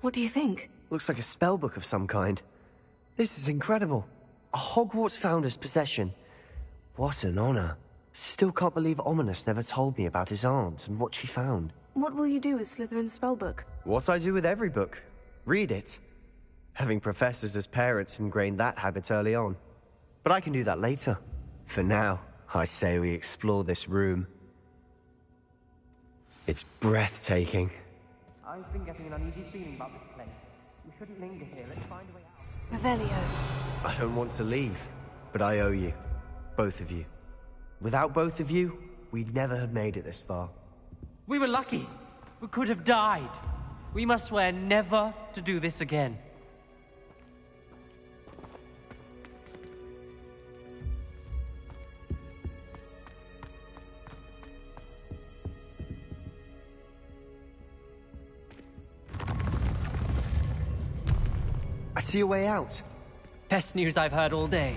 What do you think? Looks like a spellbook of some kind. This is incredible. A Hogwarts founder's possession. What an honor. Still can't believe Ominous never told me about his aunt and what she found. What will you do with Slytherin's spellbook? What I do with every book. Read it. Having professors as parents ingrained that habit early on. But I can do that later. For now, I say we explore this room. It's breathtaking. I've been getting an uneasy feeling about this place. We shouldn't linger here. Let's find a way out. Revelio. I don't want to leave, but I owe you. Both of you. Without both of you, we'd never have made it this far. We were lucky. We could have died. We must swear never to do this again. I see a way out. Best news I've heard all day.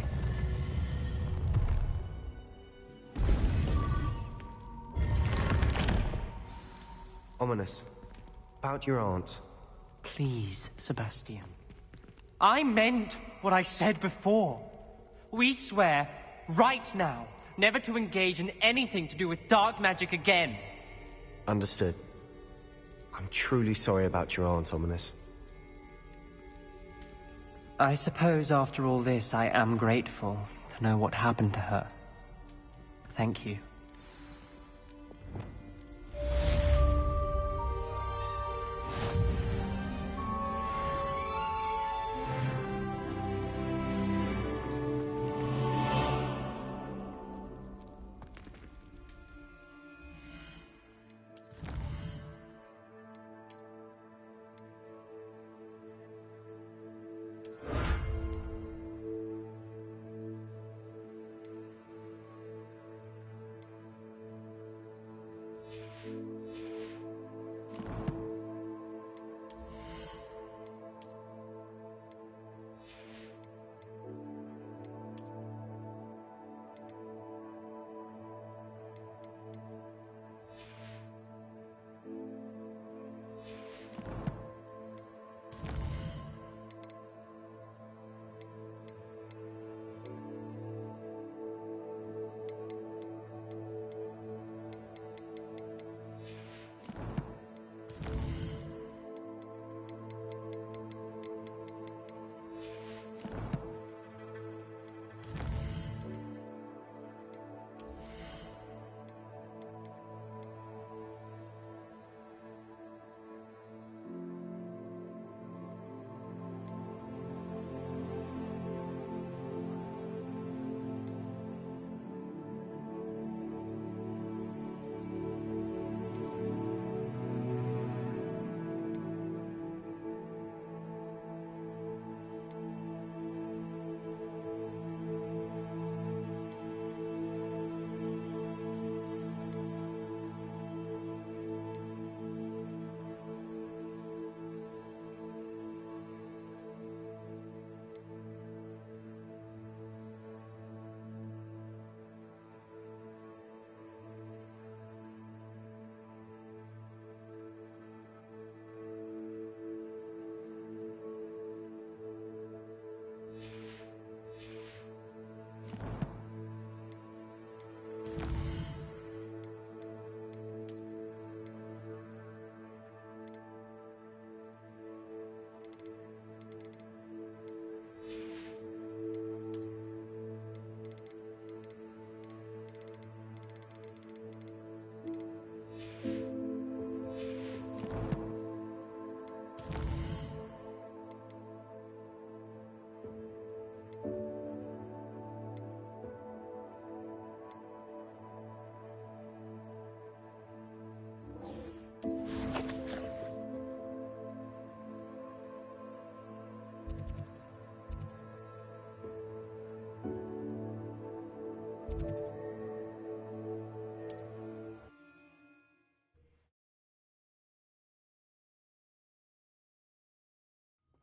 Ominous. About your aunt. Please, Sebastian. I meant what I said before. We swear, right now, never to engage in anything to do with dark magic again. Understood. I'm truly sorry about your aunt, Ominous. I suppose after all this, I am grateful to know what happened to her. Thank you.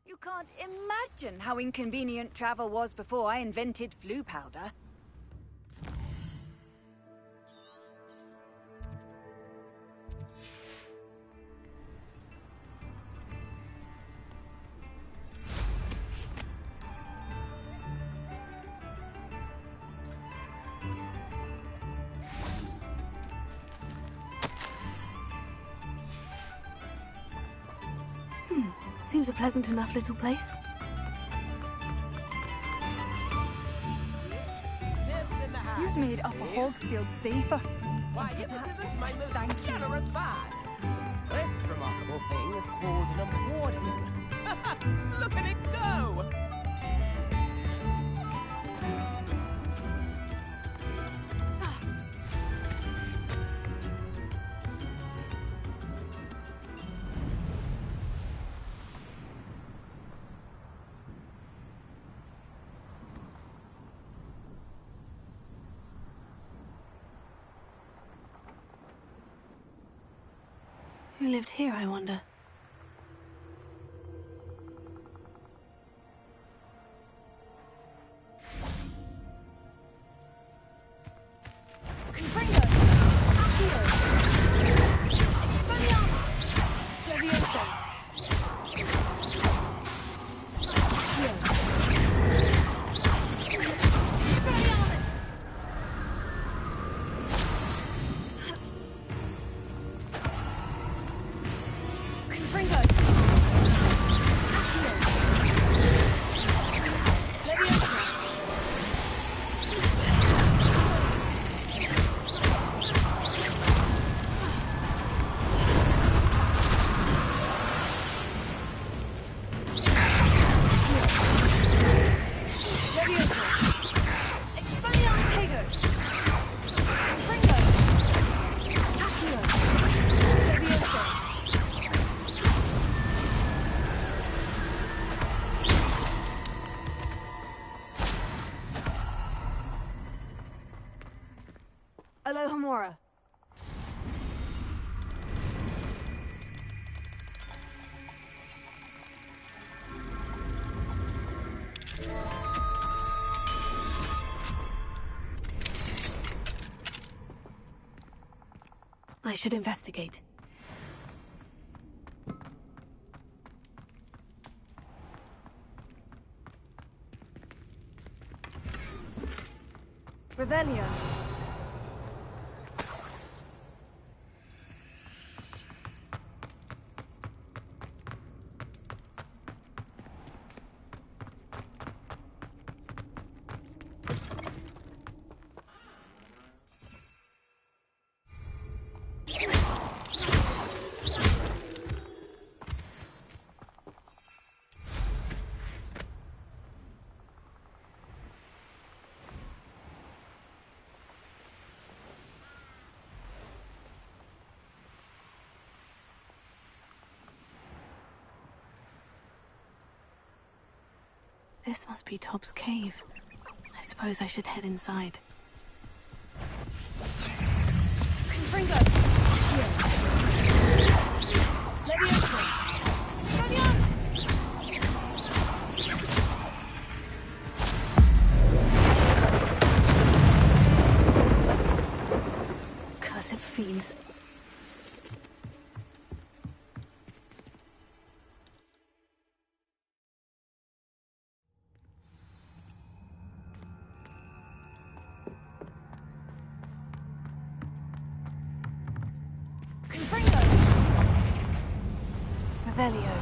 You can't imagine how inconvenient travel was before I invented flu powder. Seems a pleasant enough little place. You've made Upper Hogsfield safer. Why, hypnotism is my most generous fan. This remarkable thing is called an accordion. Look at it go! Who lived here, I wonder? Alohomora. I should investigate. Revelio. This must be Tob's cave. I suppose I should head inside. Confringo! Leviosa! Cursed fiends. Revelio.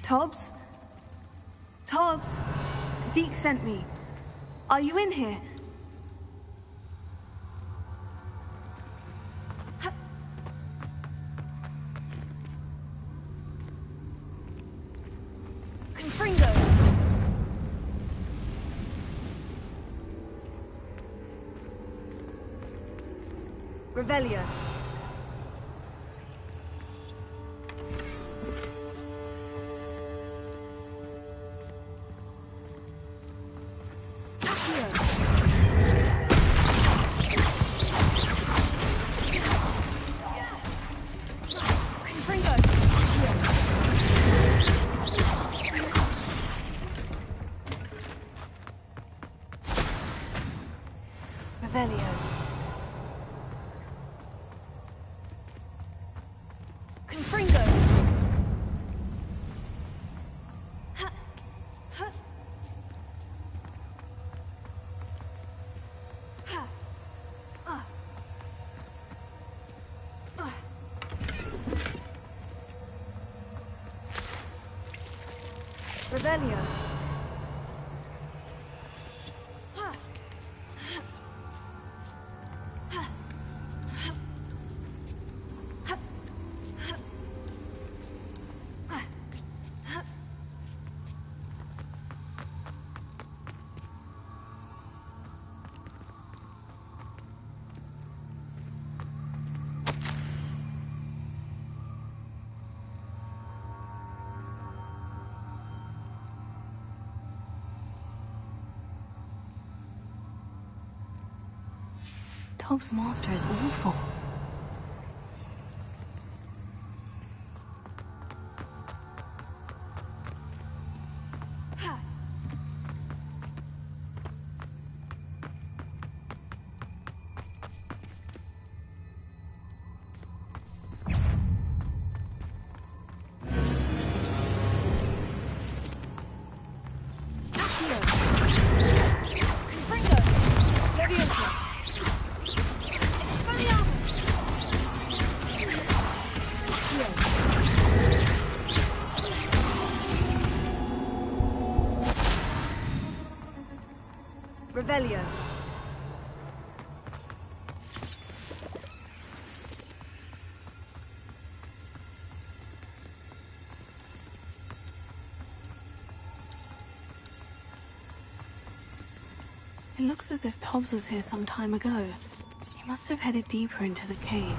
Tobbs? Tobbs? Deke sent me. Are you in here? Confringo! Revelio. Revelio. Confringo. Revelio. Tob's master is awful. Revelio. It looks as if Tobbs was here some time ago. He must have headed deeper into the cave.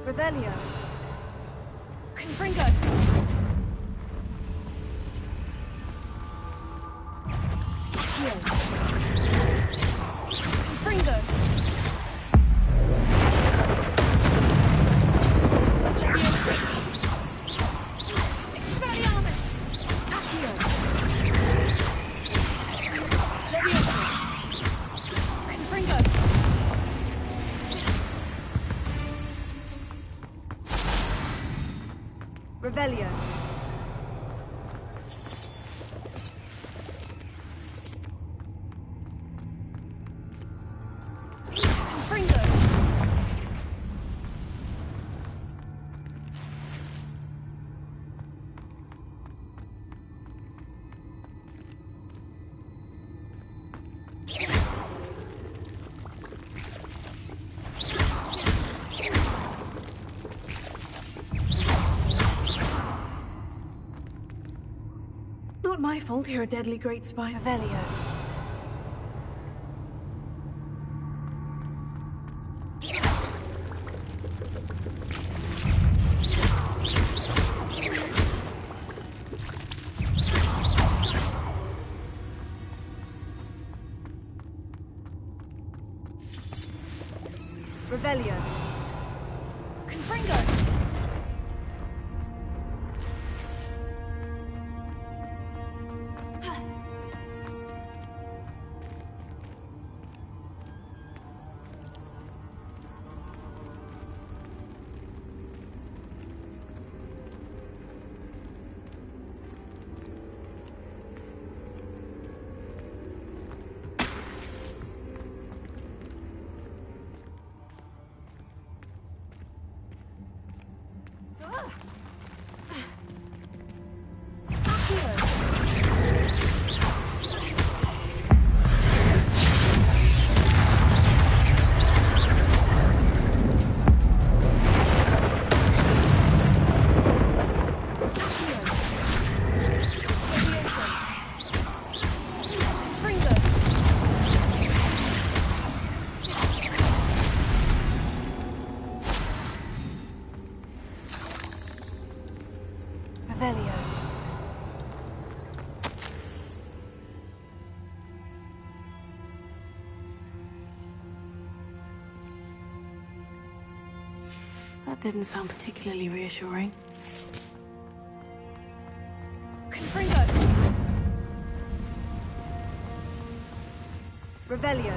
Revelio. Confringo. Accio. Confringo. Leviosa. Expelliarmus. Accio. Leviosa. Confringo. Revelio. Confringo. Not my fault you're a deadly great spy. Revelio. Revelio. Confringo. Revelio. That didn't sound particularly reassuring. Confringo. Revelio.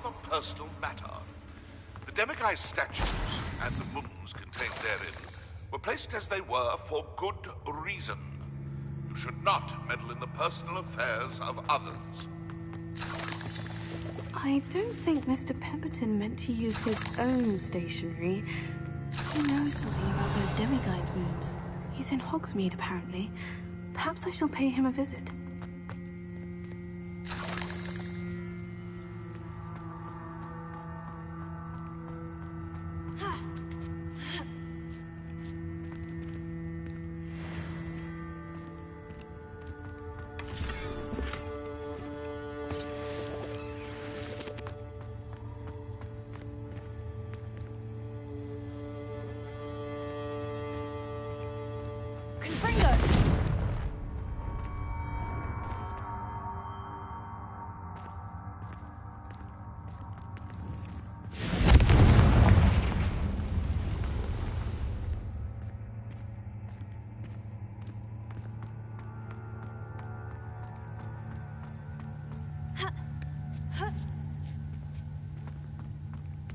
rather personal matter. The demiguise statues and the mums contained therein were placed as they were for good reason. You should not meddle in the personal affairs of others. I don't think Mr. Pemberton meant to use his own stationery. He knows something about those demiguise moons. He's in Hogsmeade, apparently. Perhaps I shall pay him a visit.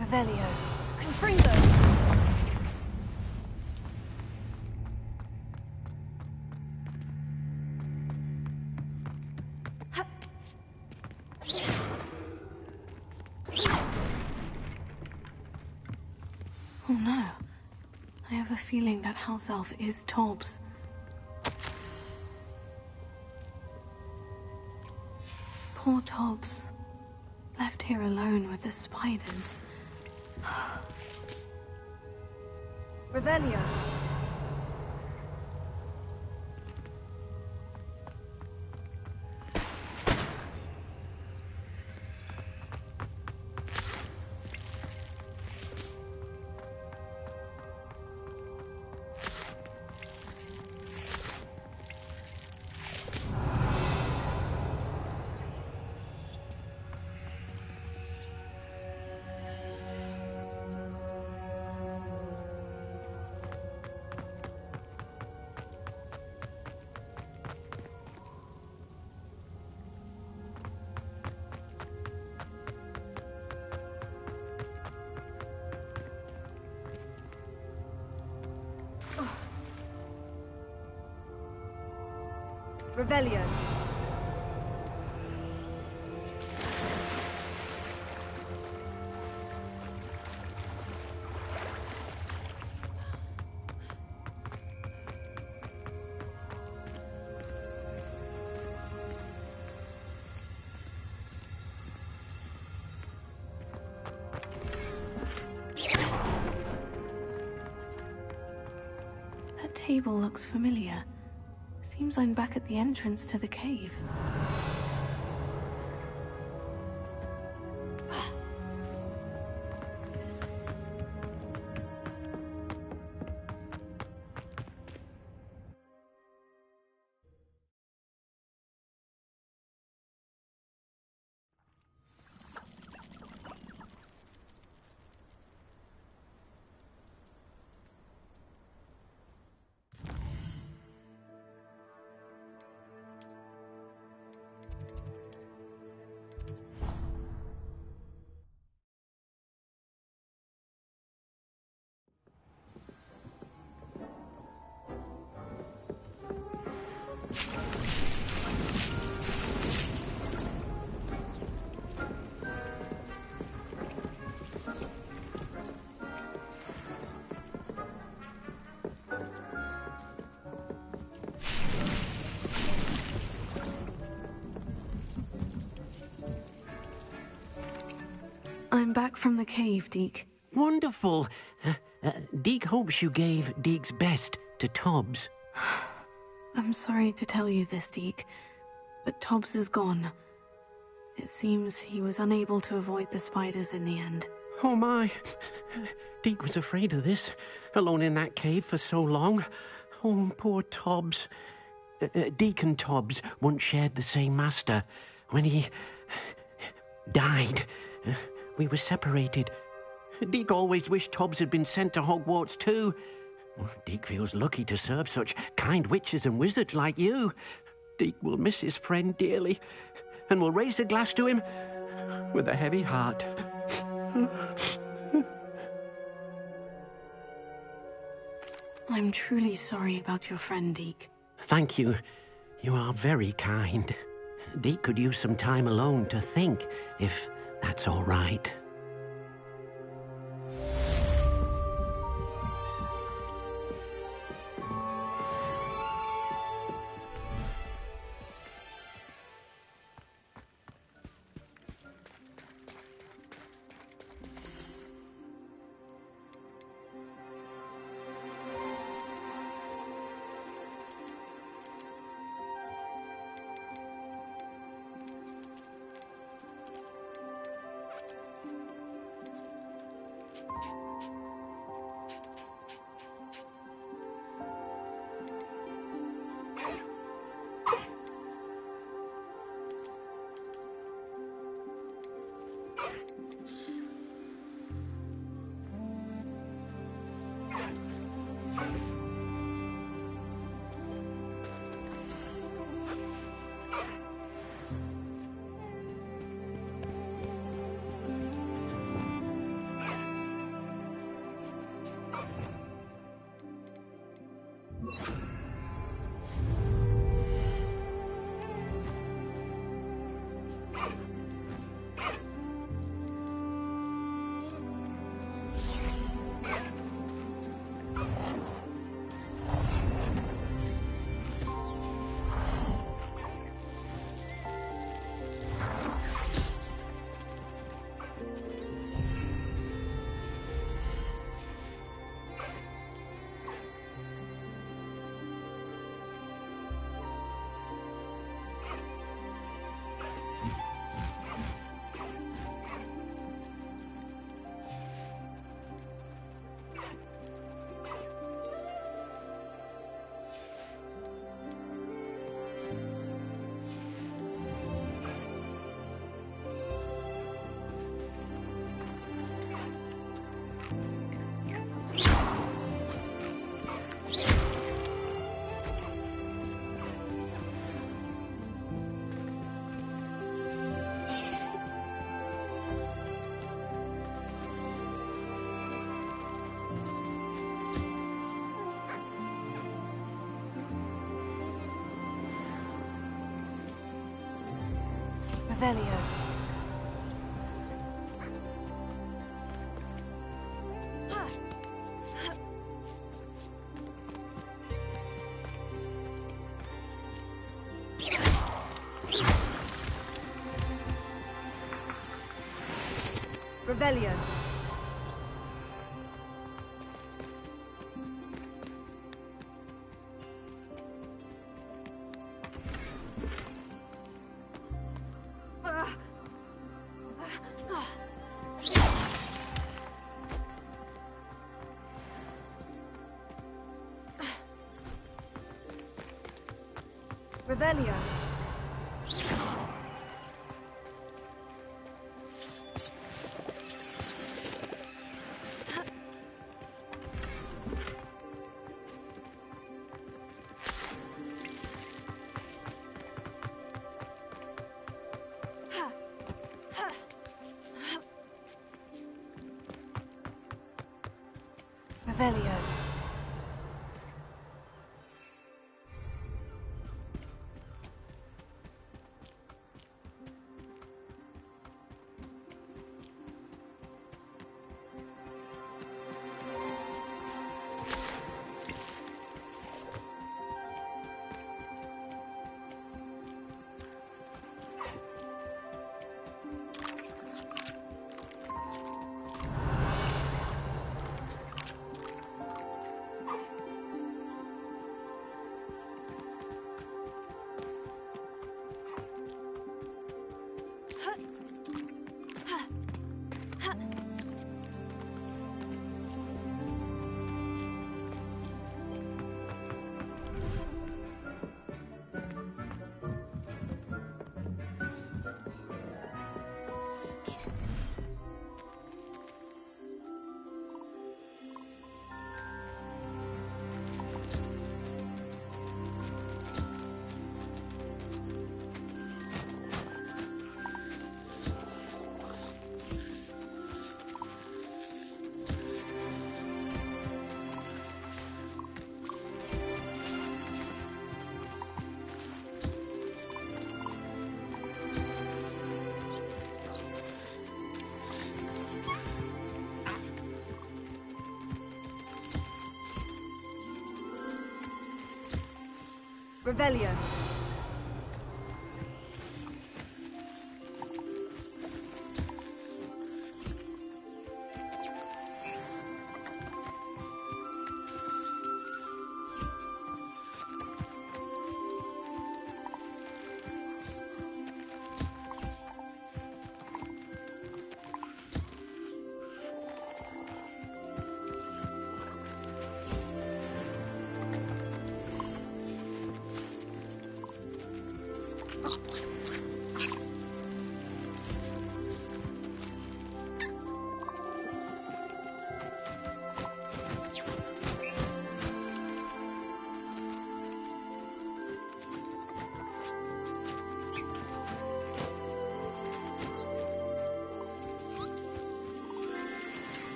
Revelio. Confringo. Oh no. I have a feeling that house elf is Tobbs. Poor Tobbs. Left here alone with the spiders. Revelio. Revelio. That table looks familiar. Seems I'm back at the entrance to the cave. I'm back from the cave, Deke. Wonderful. Deke hopes you gave Deke's best to Tobbs. I'm sorry to tell you this, Deke, but Tobbs is gone. It seems he was unable to avoid the spiders in the end. Oh my. Deke was afraid of this, alone in that cave for so long. Oh, poor Tobbs. Deke and Tobbs once shared the same master. When he died, we were separated. Deke always wished Tobbs had been sent to Hogwarts too. Deke feels lucky to serve such kind witches and wizards like you. Deke will miss his friend dearly, and will raise a glass to him with a heavy heart. I'm truly sorry about your friend, Deke. Thank you. You are very kind. Deke could use some time alone to think, if that's all right. Revelio. Revelio. Revelio. Revelio. Revelio.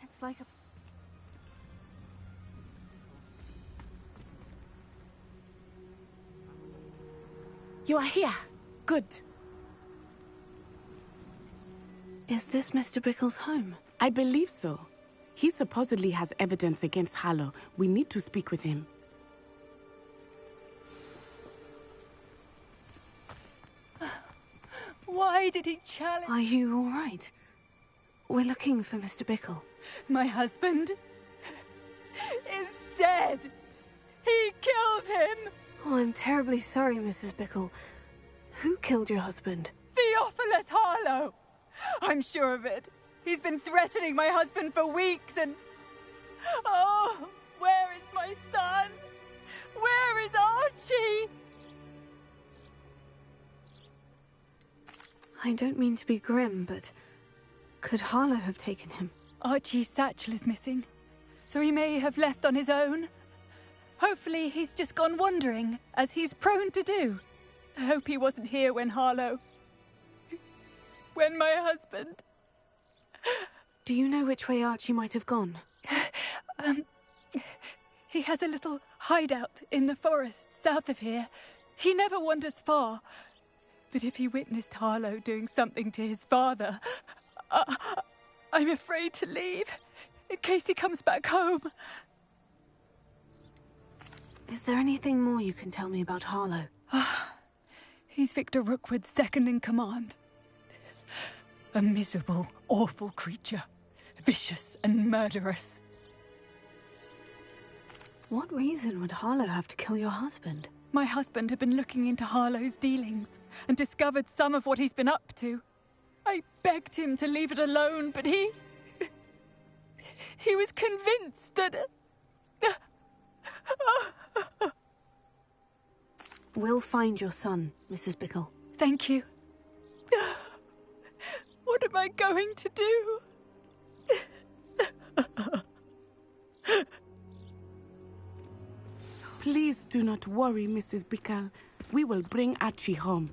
It's like a... You are here. Good. Is this Mr. Bickle's home? I believe so. He supposedly has evidence against Harlow. We need to speak with him. Why did he challenge... Are you all right? We're looking for Mr. Bickle. My husband is dead. He killed him. Oh, I'm terribly sorry, Mrs. Bickle. Who killed your husband? Theophilus Harlow. I'm sure of it. He's been threatening my husband for weeks and... Oh, where is my son? Where is Archie? I don't mean to be grim, but could Harlow have taken him? Archie's satchel is missing, so he may have left on his own. Hopefully he's just gone wandering, as he's prone to do. I hope he wasn't here when Harlow... when my husband... Do you know which way Archie might have gone? He has a little hideout in the forest south of here. He never wanders far. But if he witnessed Harlow doing something to his father, I'm afraid to leave, in case he comes back home. Is there anything more you can tell me about Harlow? He's Victor Rookwood's second in command. A miserable, awful creature. Vicious and murderous. What reason would Harlow have to kill your husband? My husband had been looking into Harlow's dealings and discovered some of what he's been up to. I begged him to leave it alone, but he was convinced that... We'll find your son, Mrs. Bickle. Thank you. What am I going to do? Please do not worry, Mrs. Bickle. We will bring Archie home.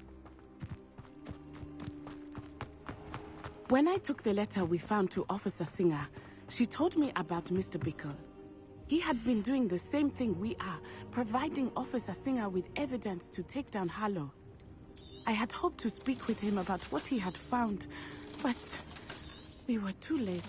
When I took the letter we found to Officer Singer, she told me about Mr. Bickle. He had been doing the same thing we are, providing Officer Singer with evidence to take down Harlow. I had hoped to speak with him about what he had found, but we were too late.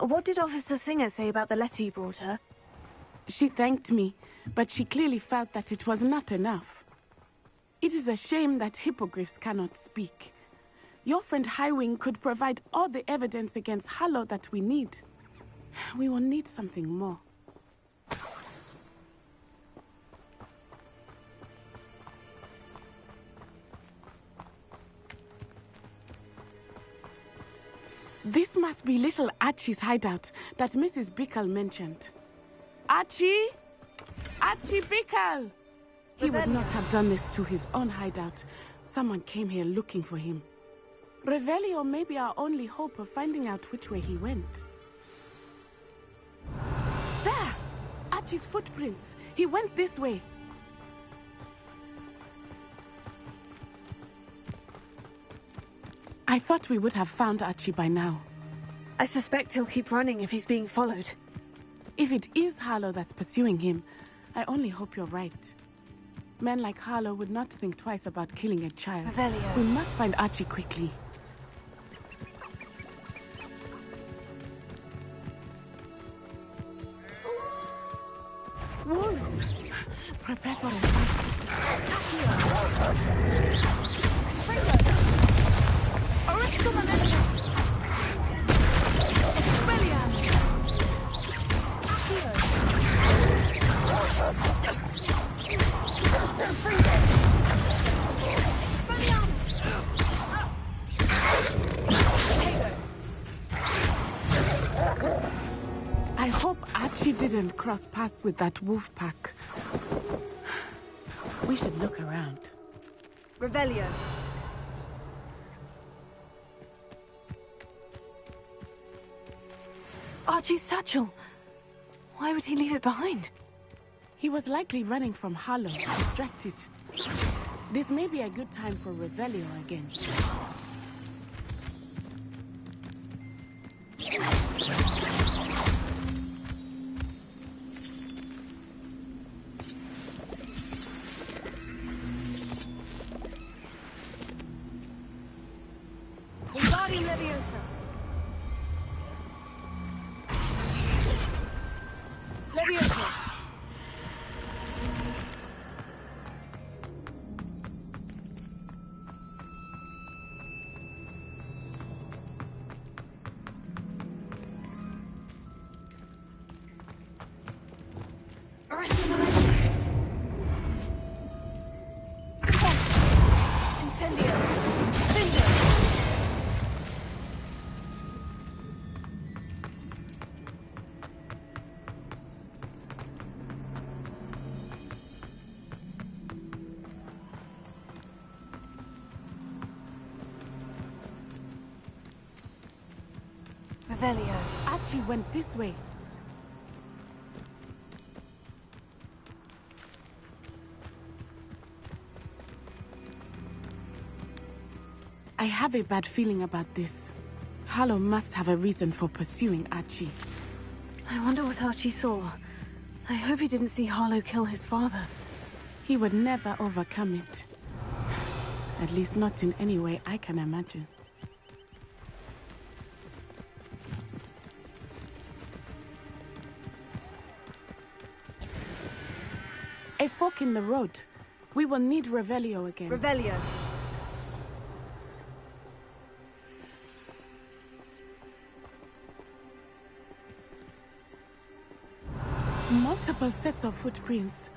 What did Officer Singer say about the letter you brought her? She thanked me, but she clearly felt that it was not enough. It is a shame that hippogriffs cannot speak. Your friend Highwing could provide all the evidence against Harlow that we need. We will need something more. This must be little Archie's hideout that Mrs. Bickle mentioned. Archie? Archie Bickle! He would not have done this to his own hideout. Someone came here looking for him. Revelio may be our only hope of finding out which way he went. There! Archie's footprints. He went this way. I thought we would have found Archie by now. I suspect he'll keep running if he's being followed. If it is Harlow that's pursuing him, I only hope you're right. Men like Harlow would not think twice about killing a child. Revelio. We must find Archie quickly. Wolves! Prepare for a fight. I hope Archie didn't cross paths with that wolf pack. We should look around. Revelio. Archie's satchel. Why would he leave it behind? He was likely running from Harlow, distracted. This may be a good time for Revelio again. Wingardium Leviosa. Leviosa. Incendio. Incendio. Revelio. Archie went this way. I have a bad feeling about this. Harlow must have a reason for pursuing Archie. I wonder what Archie saw. I hope he didn't see Harlow kill his father. He would never overcome it. At least not in any way I can imagine. A fork in the road. We will need Revelio again. Revelio. Multiple sets of footprints.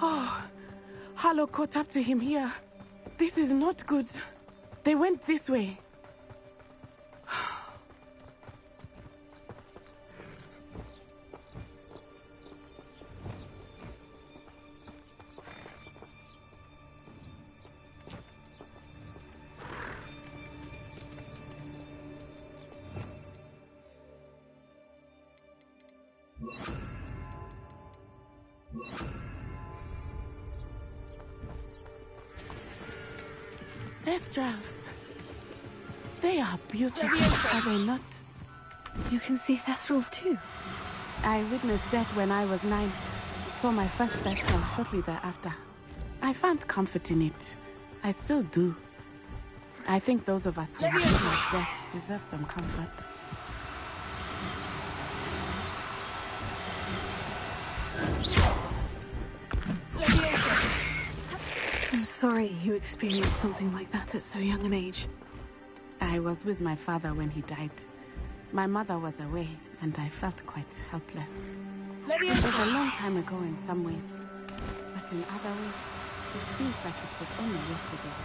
Oh, Harlow caught up to him here. This is not good. They went this way. Thestrals. They are beautiful, are they not? You can see Thestrals too. I witnessed death when I was 9. Saw my first Thestral shortly thereafter. I found comfort in it. I still do. I think those of us who have witnessed death deserve some comfort. I'm sorry you experienced something like that at so young an age. I was with my father when he died. My mother was away, and I felt quite helpless. It was a long time ago in some ways, but in other ways, it seems like it was only yesterday.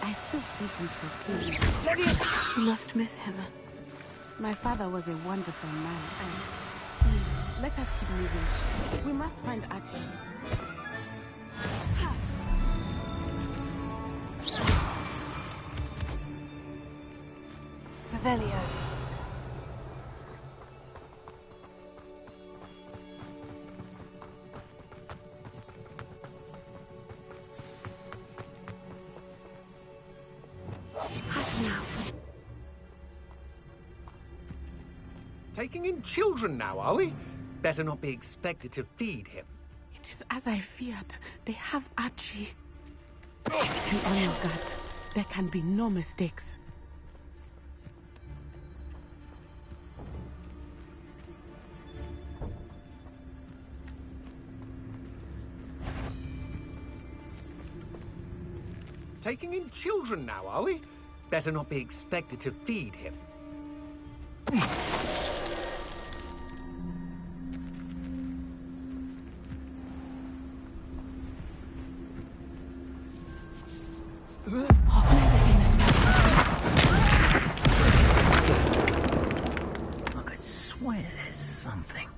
I still see him so clearly. You must miss him. My father was a wonderful man, let us keep moving. We must find Archie. Revelio. Hush now. Taking in children now, are we? Better not be expected to feed him. It is as I feared. They have Archie. And on your guard. There can be no mistakes. Taking in children now, are we? Better not be expected to feed him. I could swear there's something.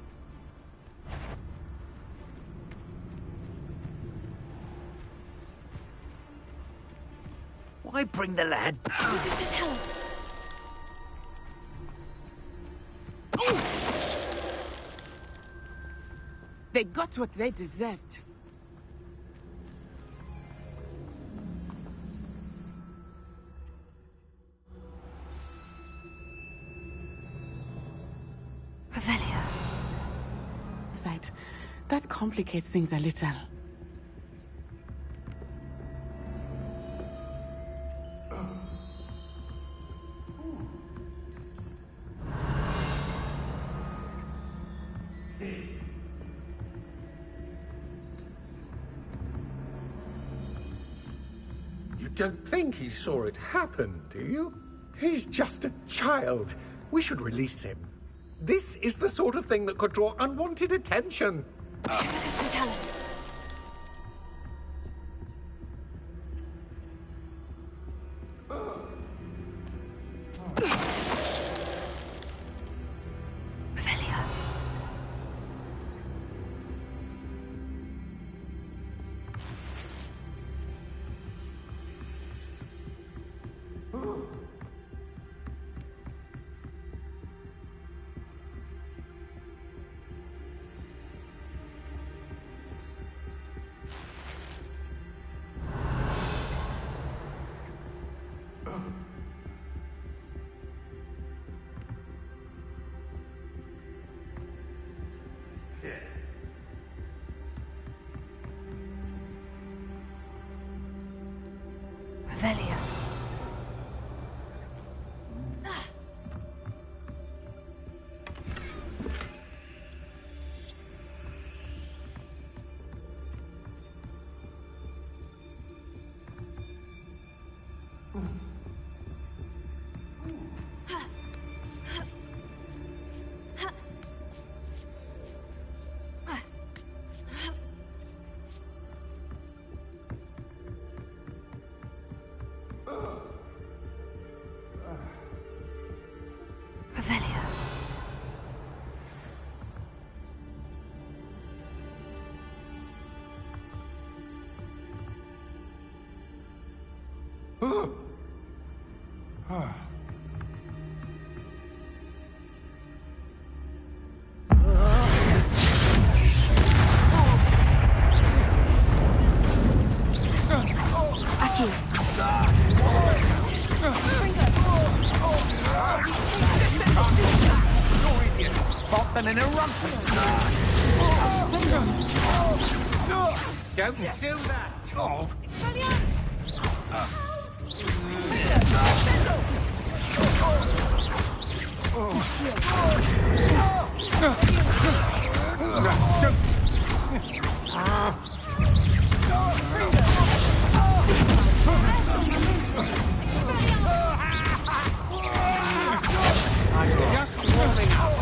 Why bring the lad? Just to tell us. They got what they deserved. Revelio. That complicates things a little. You don't think he saw it happen, do you? He's just a child. We should release him. This is the sort of thing that could draw unwanted attention. Jimicus can tell us. Revelio. Revelio. Revelio. Spot them in a rump. Don't do that. Oh. I'm just warming up.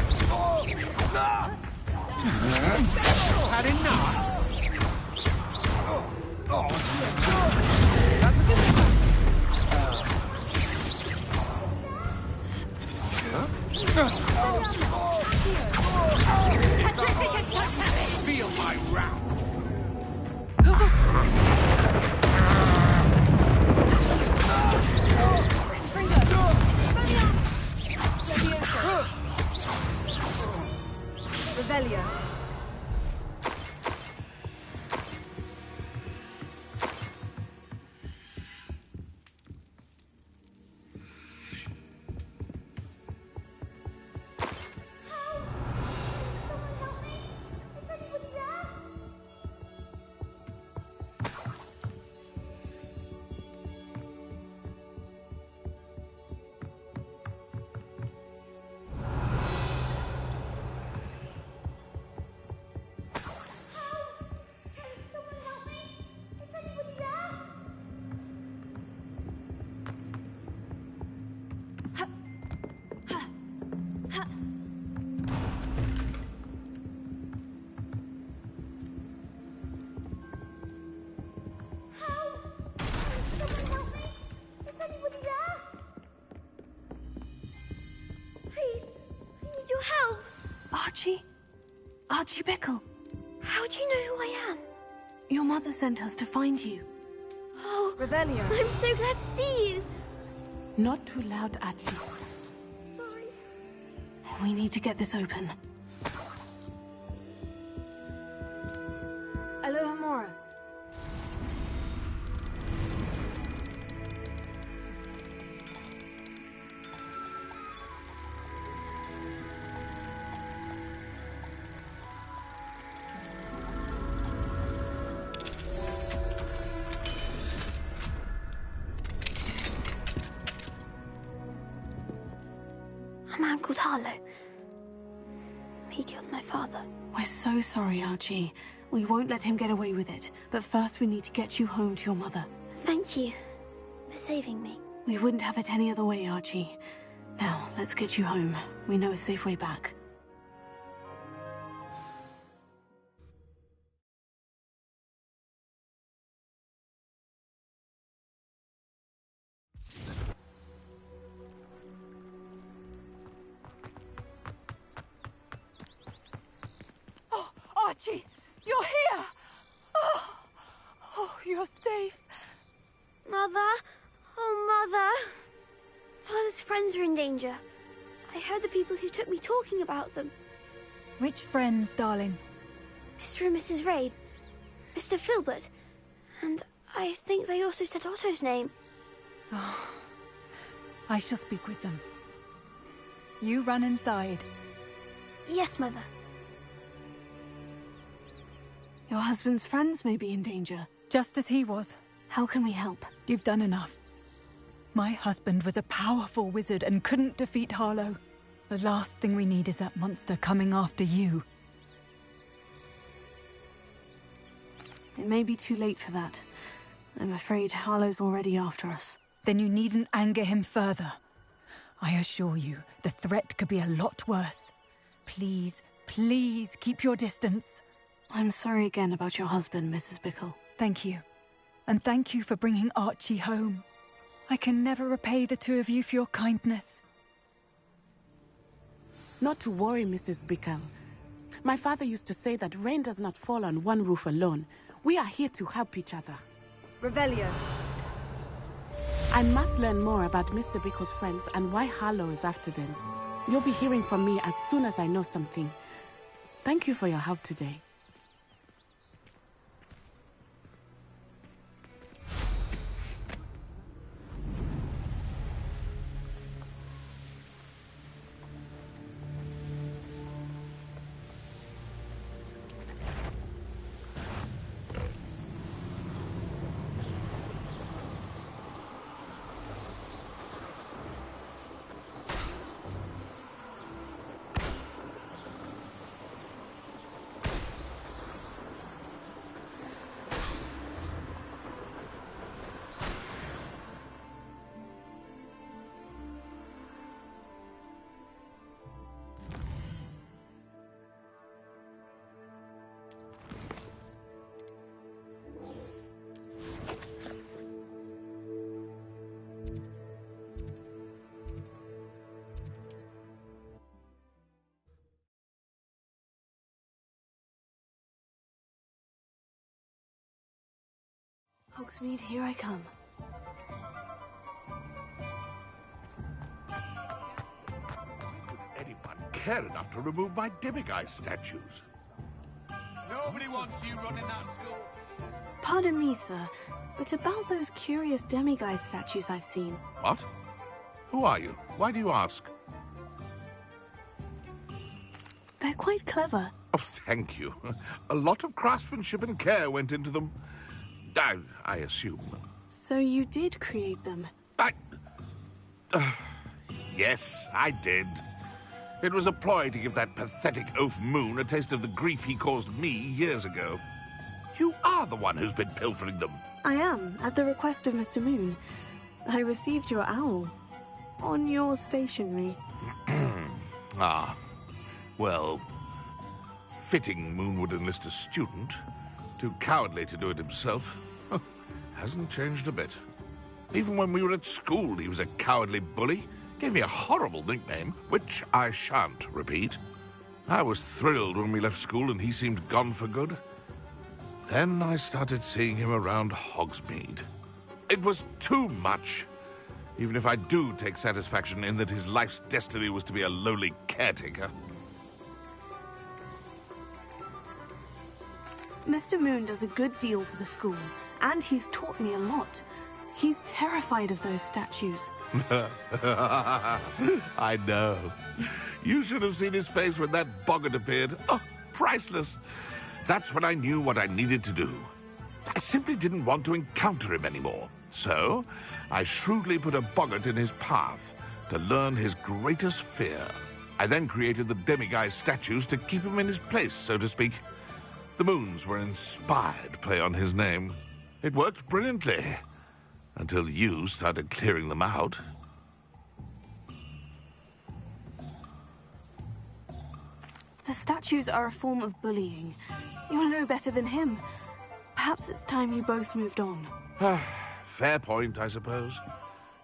Had enough? That's feel my wrath. Revelio. Help! Archie Bickle. How do you know who I am? Your mother sent us to find you. Oh, Revelio. I'm so glad to see you. Not too loud, Archie. We need to get this open. Alohomora. A man called Harlow. He killed my father. We're so sorry, Archie. We won't let him get away with it. But first we need to get you home to your mother. Thank you for saving me. We wouldn't have it any other way, Archie. Now, let's get you home. We know a safe way back. Oh, Archie! You're here! Oh, you're safe. Mother? Oh, Mother! Father's friends are in danger. I heard the people who took me talking about them. Which friends, darling? Mr. and Mrs. Rabe, Mr. Filbert, and I think they also said Otto's name. Oh, I shall speak with them. You run inside. Yes, Mother. Your husband's friends may be in danger. Just as he was. How can we help? You've done enough. My husband was a powerful wizard and couldn't defeat Harlow. The last thing we need is that monster coming after you. It may be too late for that. I'm afraid Harlow's already after us. Then you needn't anger him further. I assure you, the threat could be a lot worse. Please, please keep your distance. I'm sorry again about your husband, Mrs. Bickle. Thank you. And thank you for bringing Archie home. I can never repay the two of you for your kindness. Not to worry, Mrs. Bickle. My father used to say that rain does not fall on one roof alone. We are here to help each other. Revelio. I must learn more about Mr. Bickle's friends and why Harlow is after them. You'll be hearing from me as soon as I know something. Thank you for your help today. Hogsmeade, here I come. Would anyone care enough to remove my demiguise statues? Nobody wants you running that school. Pardon me, sir, but about those curious demiguise statues I've seen. What? Who are you? Why do you ask? They're quite clever. Oh, thank you. A lot of craftsmanship and care went into them. I assume. So you did create them? Yes, I did. It was a ploy to give that pathetic oaf Moon a taste of the grief he caused me years ago. You are the one who's been pilfering them. I am, at the request of Mr. Moon. I received your owl. On your stationery. Ah. Well, fitting Moon would enlist a student. Too cowardly to do it himself. Hasn't changed a bit. Even when we were at school, he was a cowardly bully. Gave me a horrible nickname, which I shan't repeat. I was thrilled when we left school and he seemed gone for good. Then I started seeing him around Hogsmeade. It was too much. Even if I do take satisfaction in that his life's destiny was to be a lowly caretaker. Mr. Moon does a good deal for the school, and he's taught me a lot. He's terrified of those statues. I know. You should have seen his face when that boggart appeared. Oh, priceless. That's when I knew what I needed to do. I simply didn't want to encounter him anymore. So, I shrewdly put a boggart in his path, to learn his greatest fear. I then created the demiguise statues to keep him in his place, so to speak. The moons were an inspired play on his name. It worked brilliantly, until you started clearing them out. The statues are a form of bullying. You'll know better than him. Perhaps it's time you both moved on. Fair point, I suppose.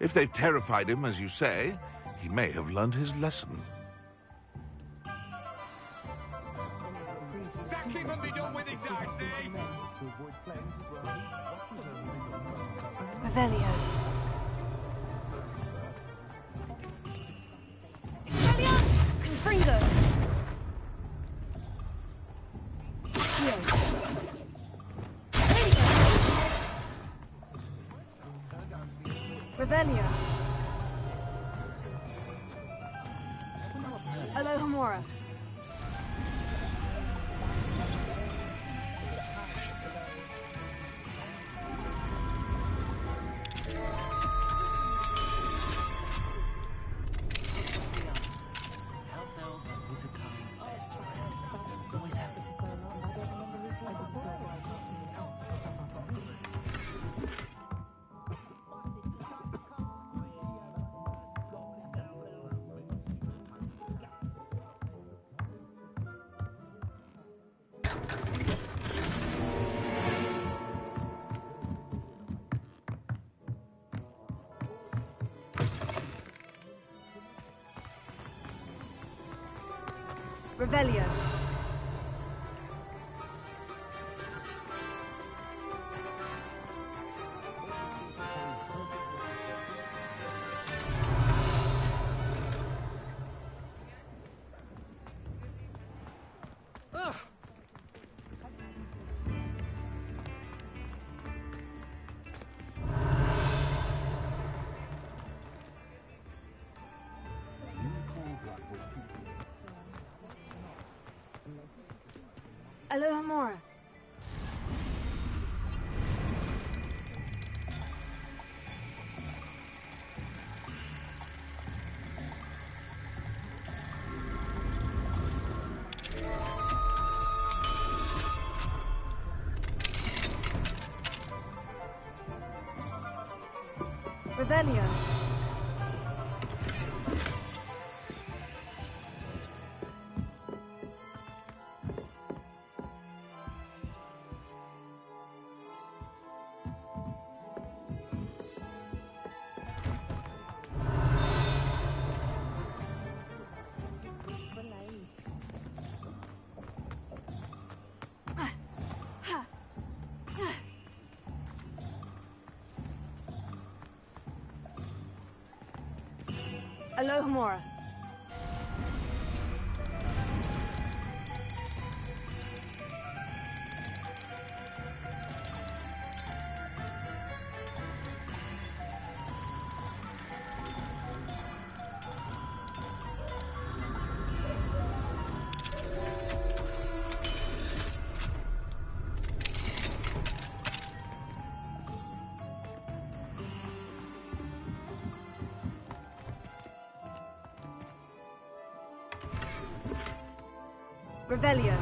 If they've terrified him, as you say, he may have learned his lesson. Sack him and be done with it, I say! Revelio. Confringo. Revelio. Alohomora. House elves and wizard kinds best friend. Always have been. Revelio. Alohomora. Revelio. Alohomora. Revelio.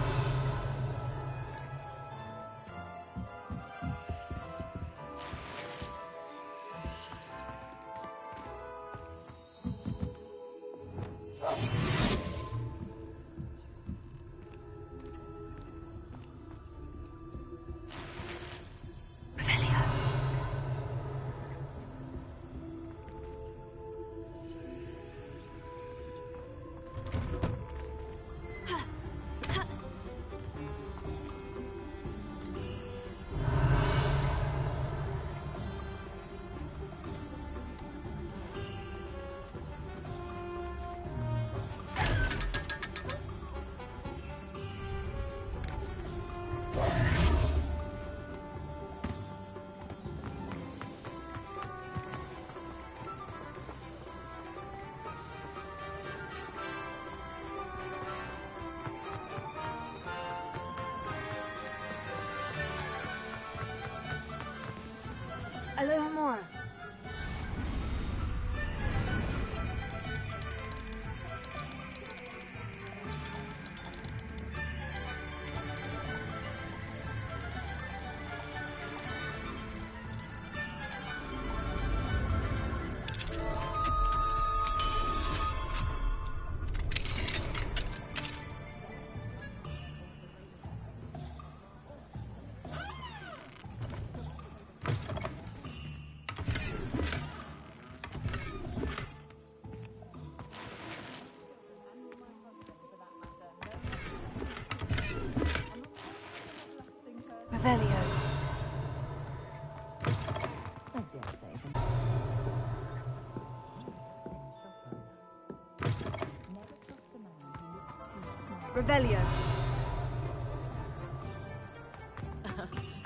Revelio.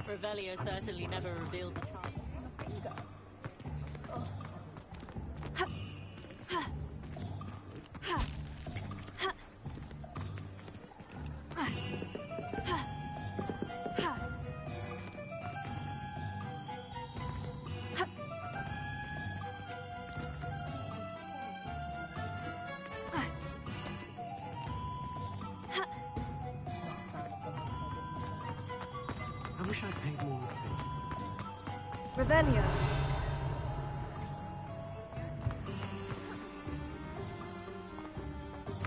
Revelio certainly never revealed the time. I wish I'd paid more Revelio.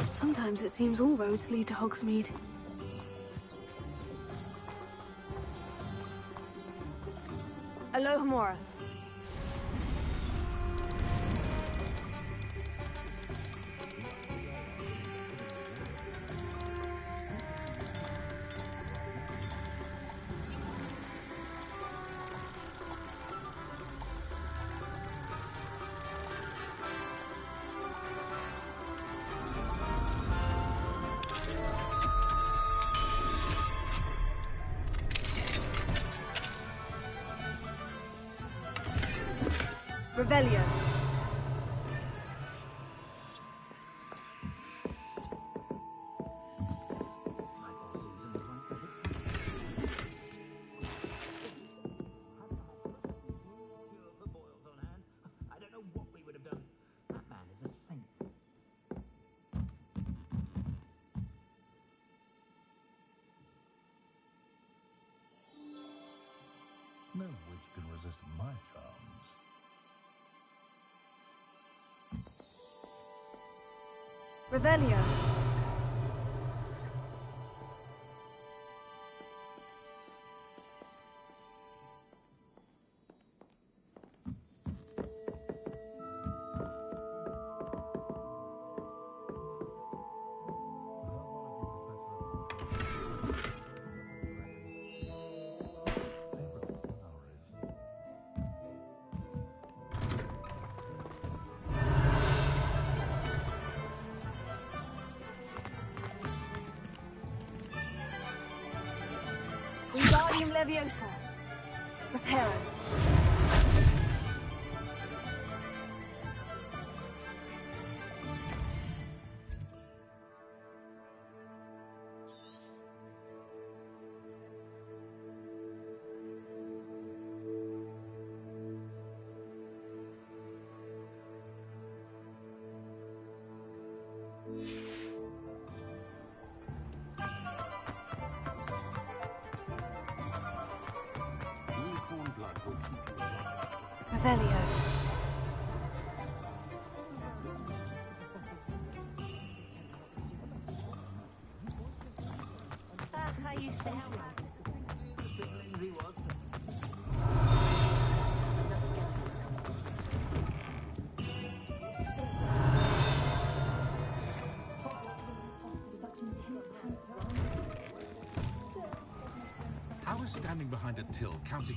Sometimes it seems all roads lead to Hogsmeade. Alohomora. Revelio. I don't know what we would have done. That man is a saint. No witch can resist my charms. Revelio. Wingardium Leviosa. Reparo. Revelio. How you sound? How is standing behind a till counting...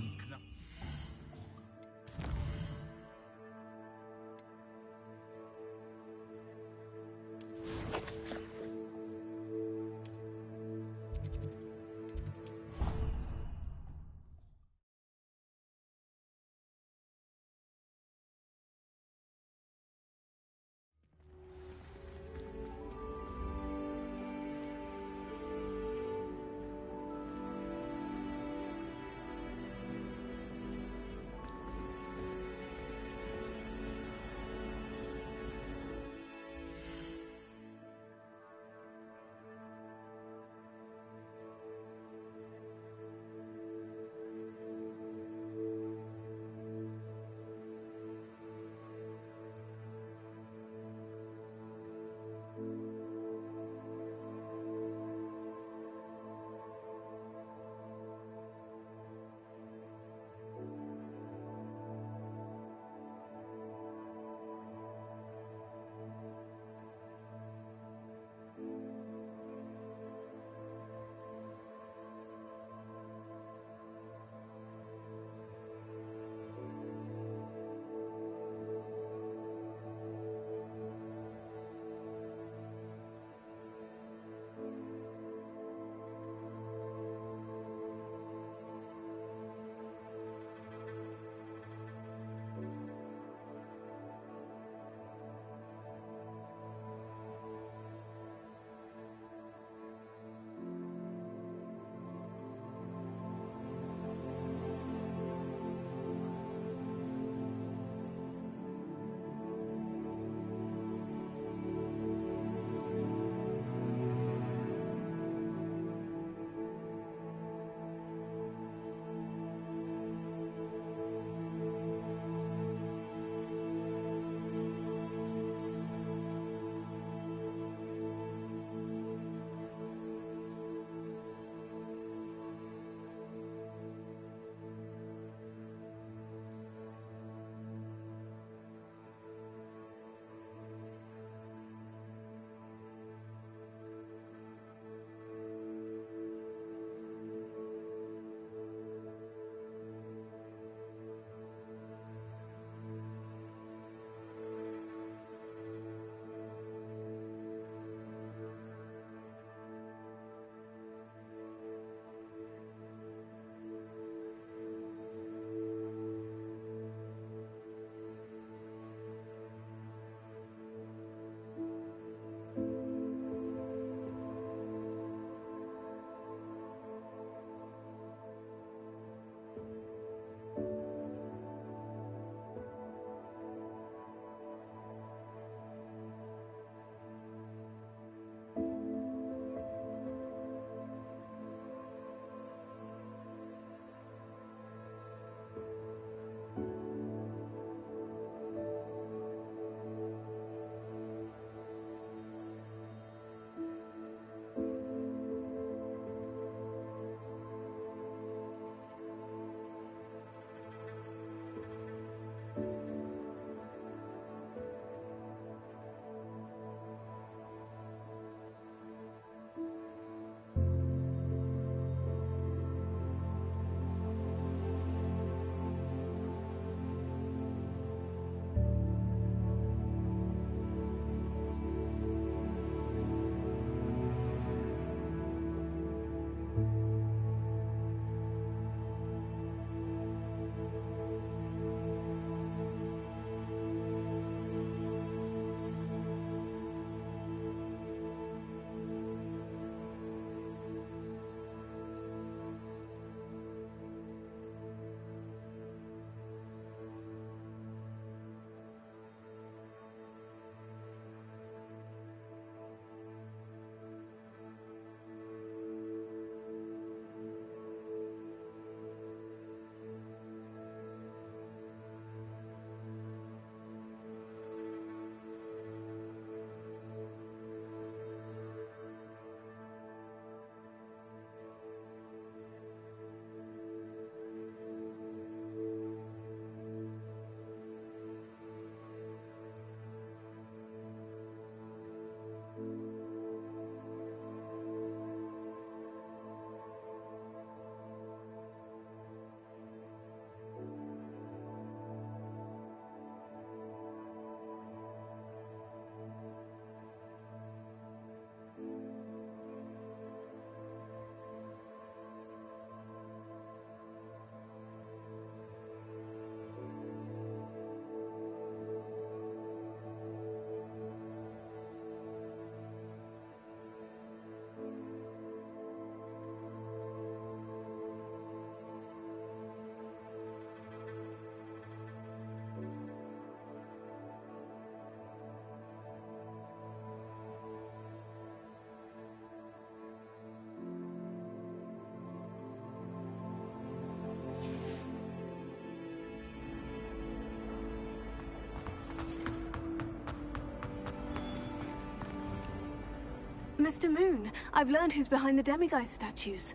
Mr. Moon, I've learned who's behind the demiguise statues.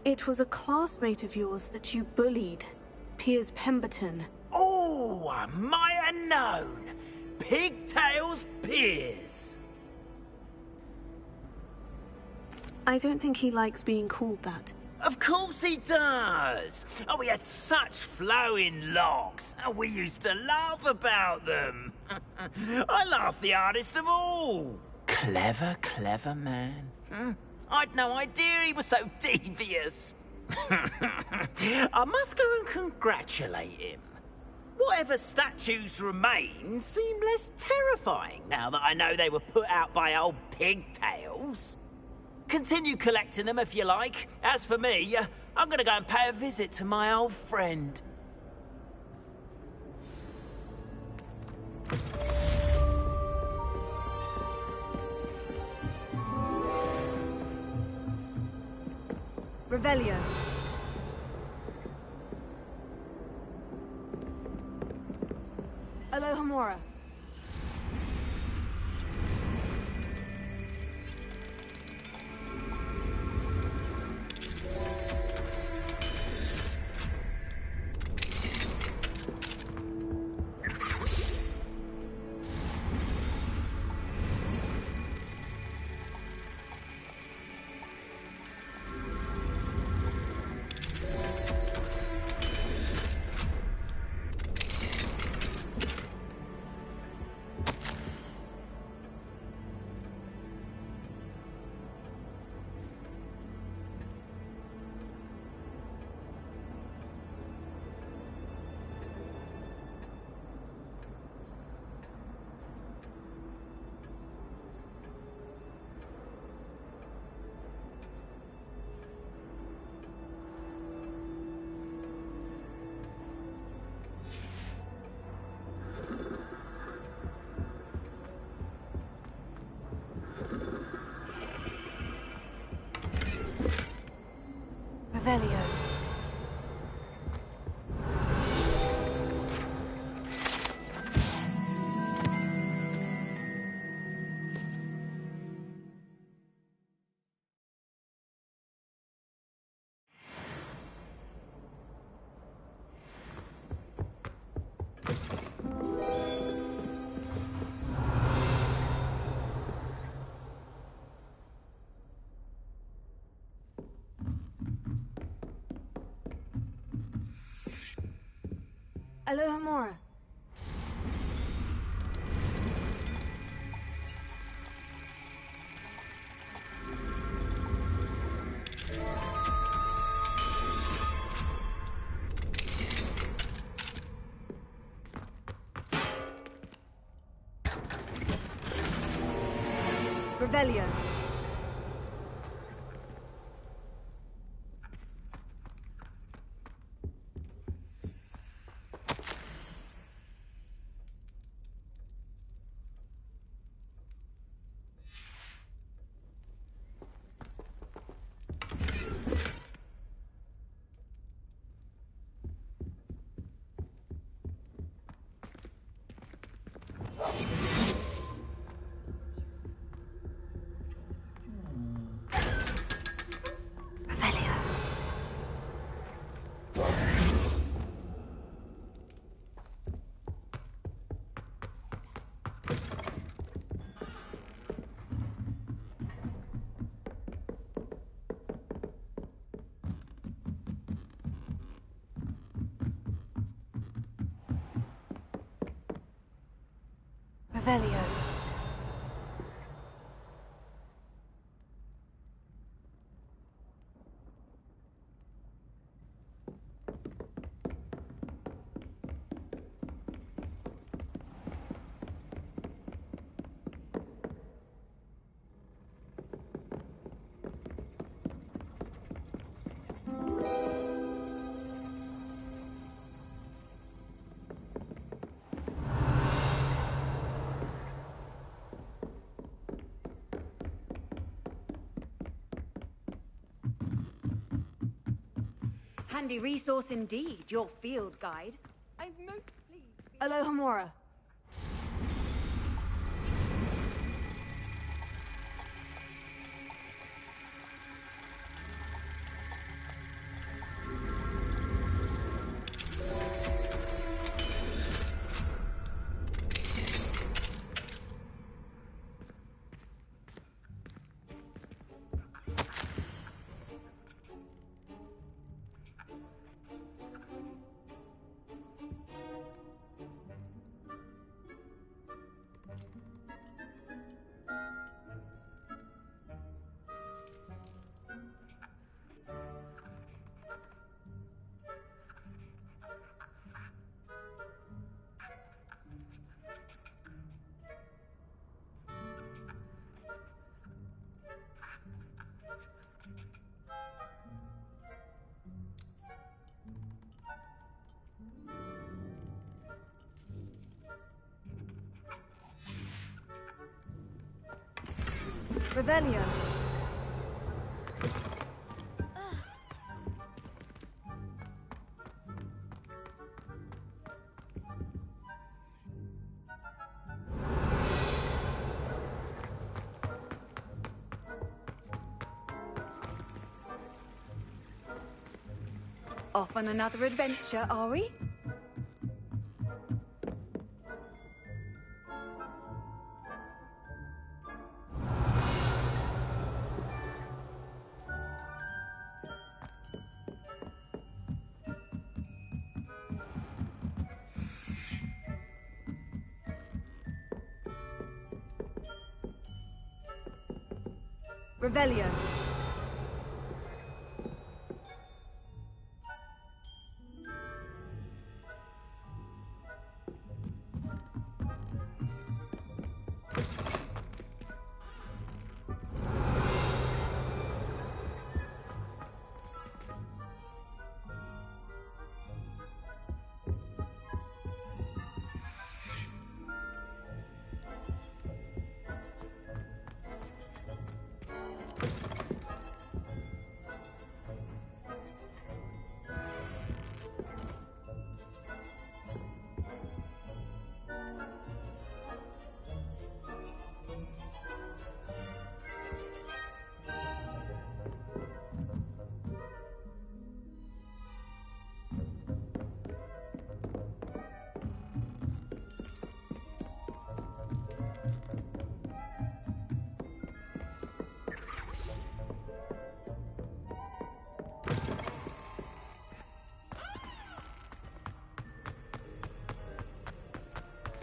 It was a classmate of yours that you bullied, Piers Pemberton. Oh, I might have known. Pigtails Piers. I don't think he likes being called that. Of course he does. Oh, we had such flowing locks, and we used to laugh about them. I laughed the hardest of all. Clever, clever man. I'd no idea he was so devious. I must go and congratulate him. Whatever statues remain seem less terrifying now that I know they were put out by old pigtails. Continue collecting them if you like. As for me, I'm gonna go and pay a visit to my old friend. Revelio. Alohomora. Revelio. Alohomora. Revelio. Revelio. Handy resource indeed, your field guide. I'm most pleased. Alohomora. Revelio. Off on another adventure, are we? Revelio.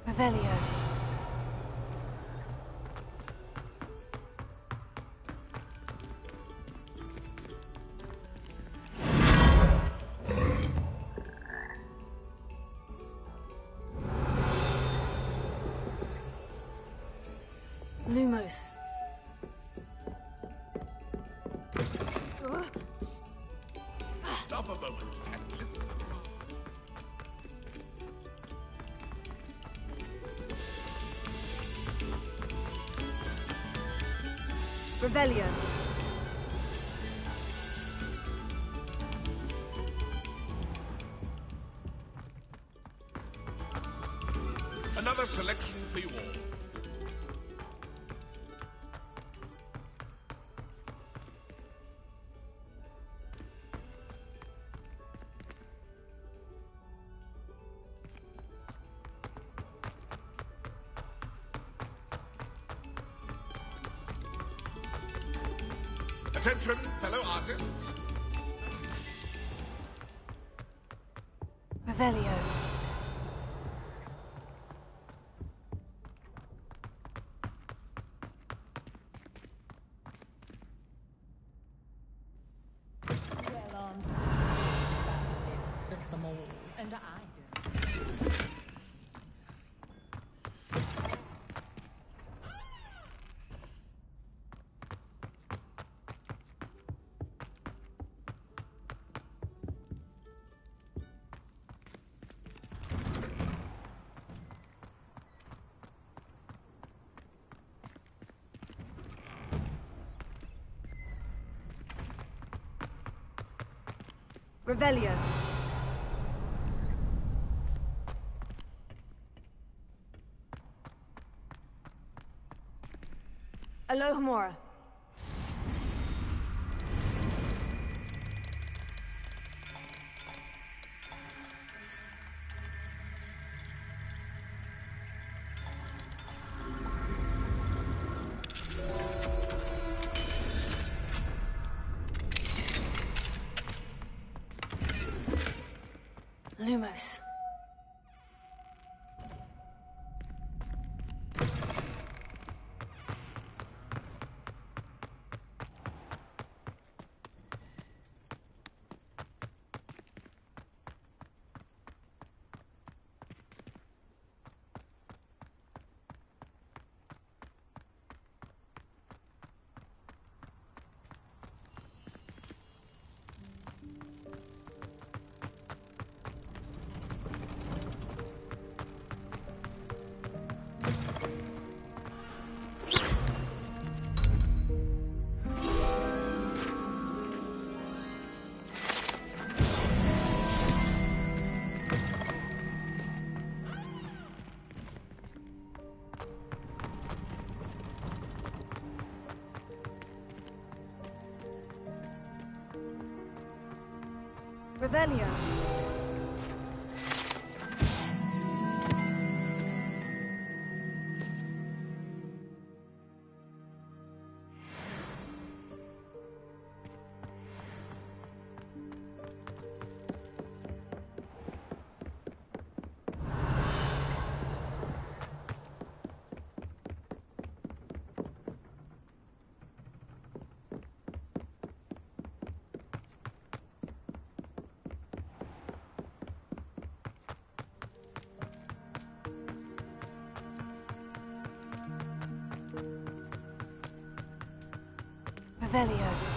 Revelio. Lumos. Stop a moment and listen. Revelio. Another selection for you all. Attention, fellow artists. Revelio. Well on. Of them all. And I do. Revelio. Alohomora. Lumos. Revelio. Revelio.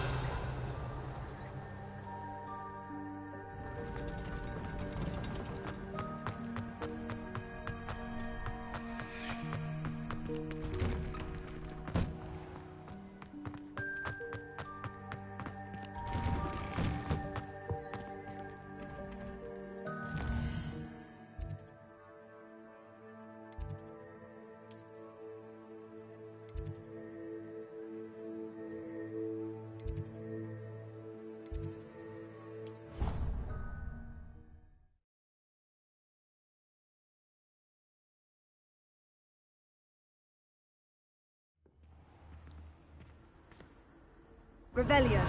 Revelio.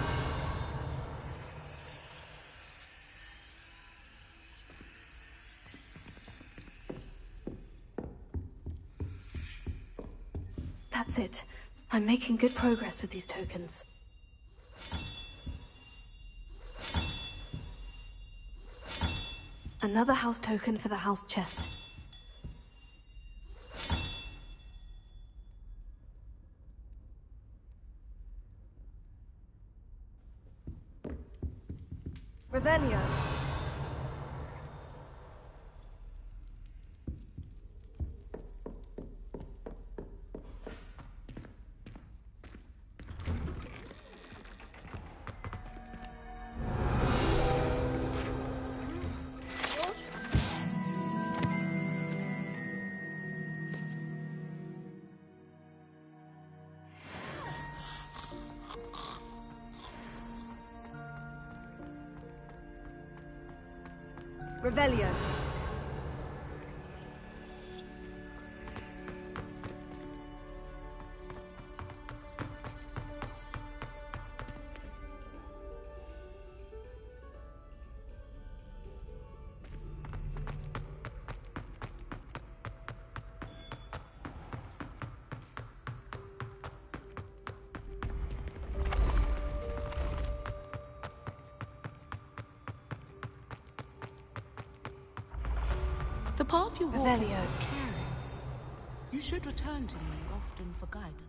That's it. I'm making good progress with these tokens. Another house token for the house chest. Revelio. Revelio. The path you walk is Revelio. precarious. You should return to me often for guidance.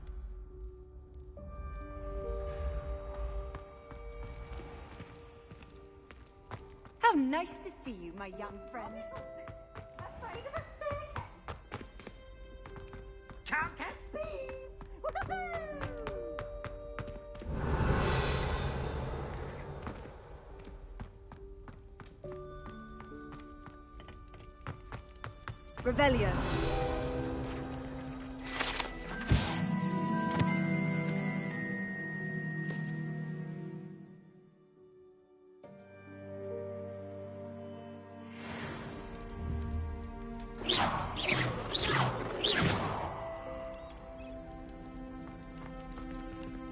How nice to see you, my young friend. Afraid of a staircase? Can't catch speed! Revelio.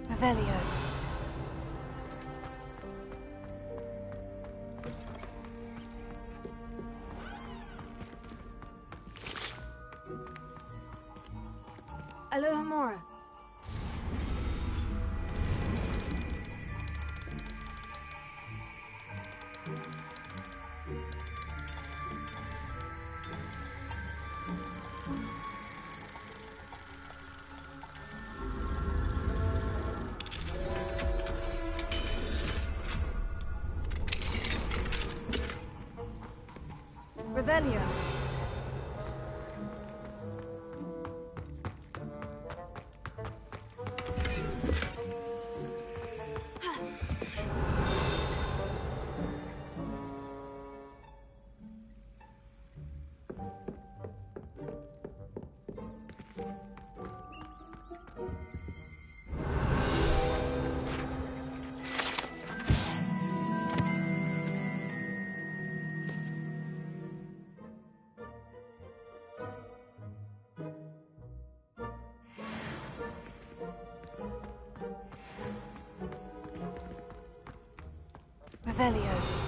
Revelio. Alohomora. Revelio. Revelio.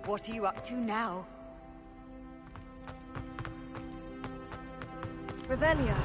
What are you up to now? Revelio.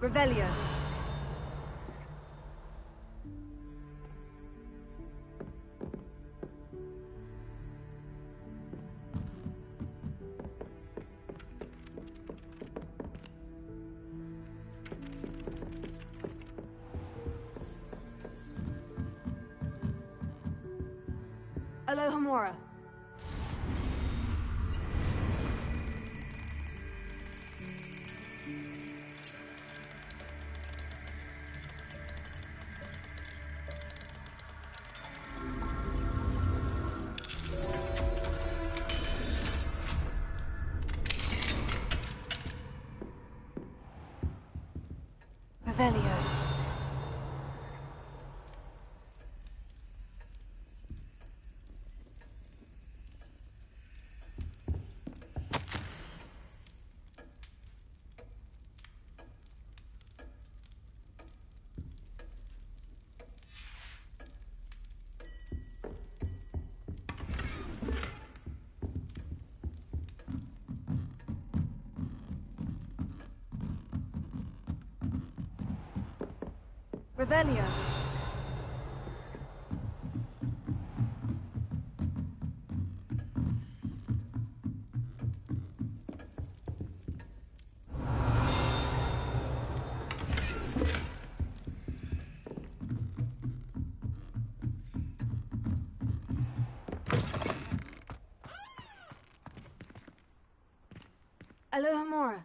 Revelio. Alohomora. Revelio. Revelio. Alohomora.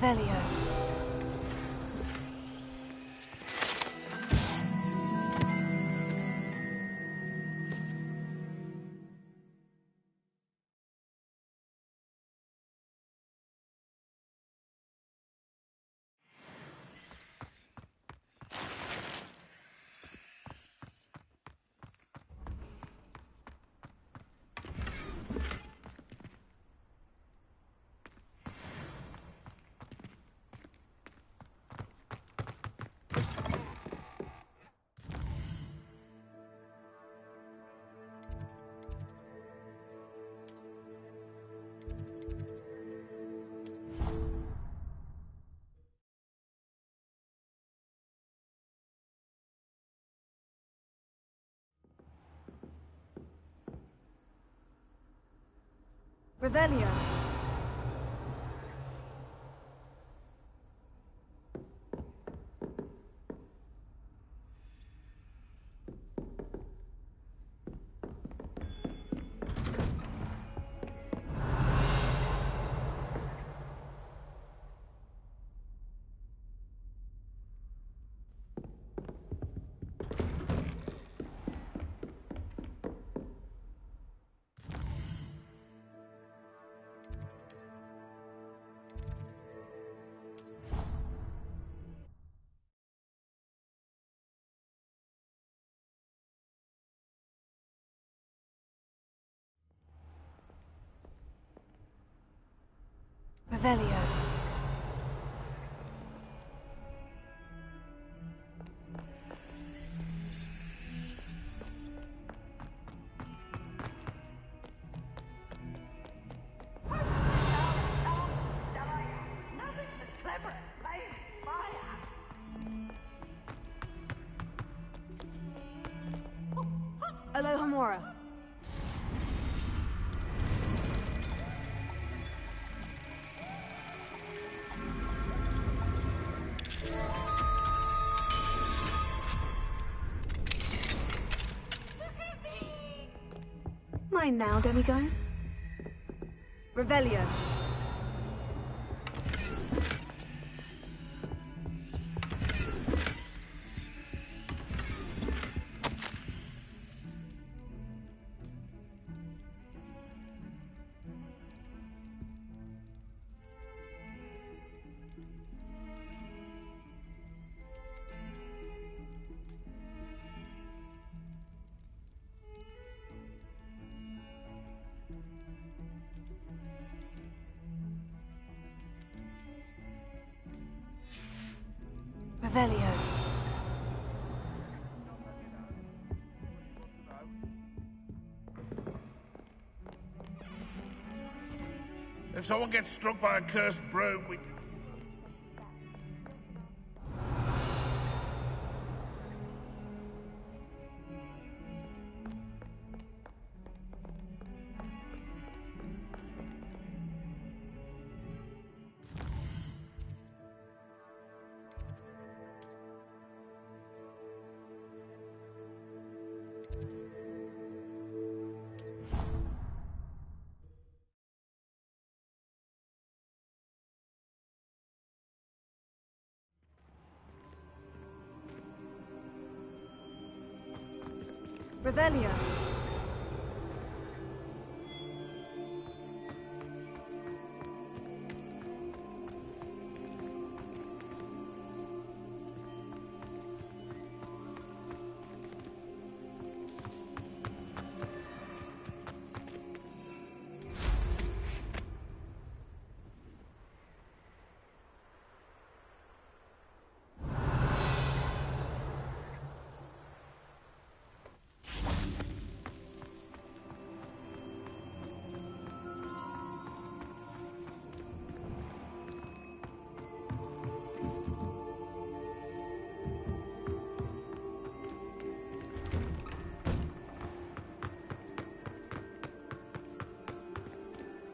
Revelio. Revelio. Revelio. Alohomora. Mine now, demiguise. Revelio. Revelio. If someone gets struck by a cursed broom, we... Revelio.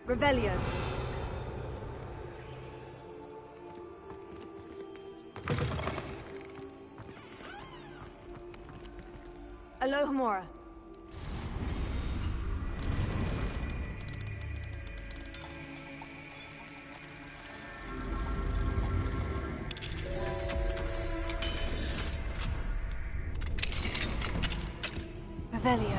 Revelio. Alohomora. Revelio.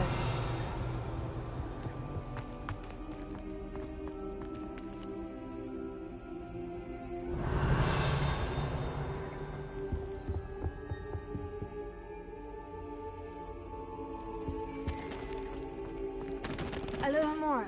Alohomora.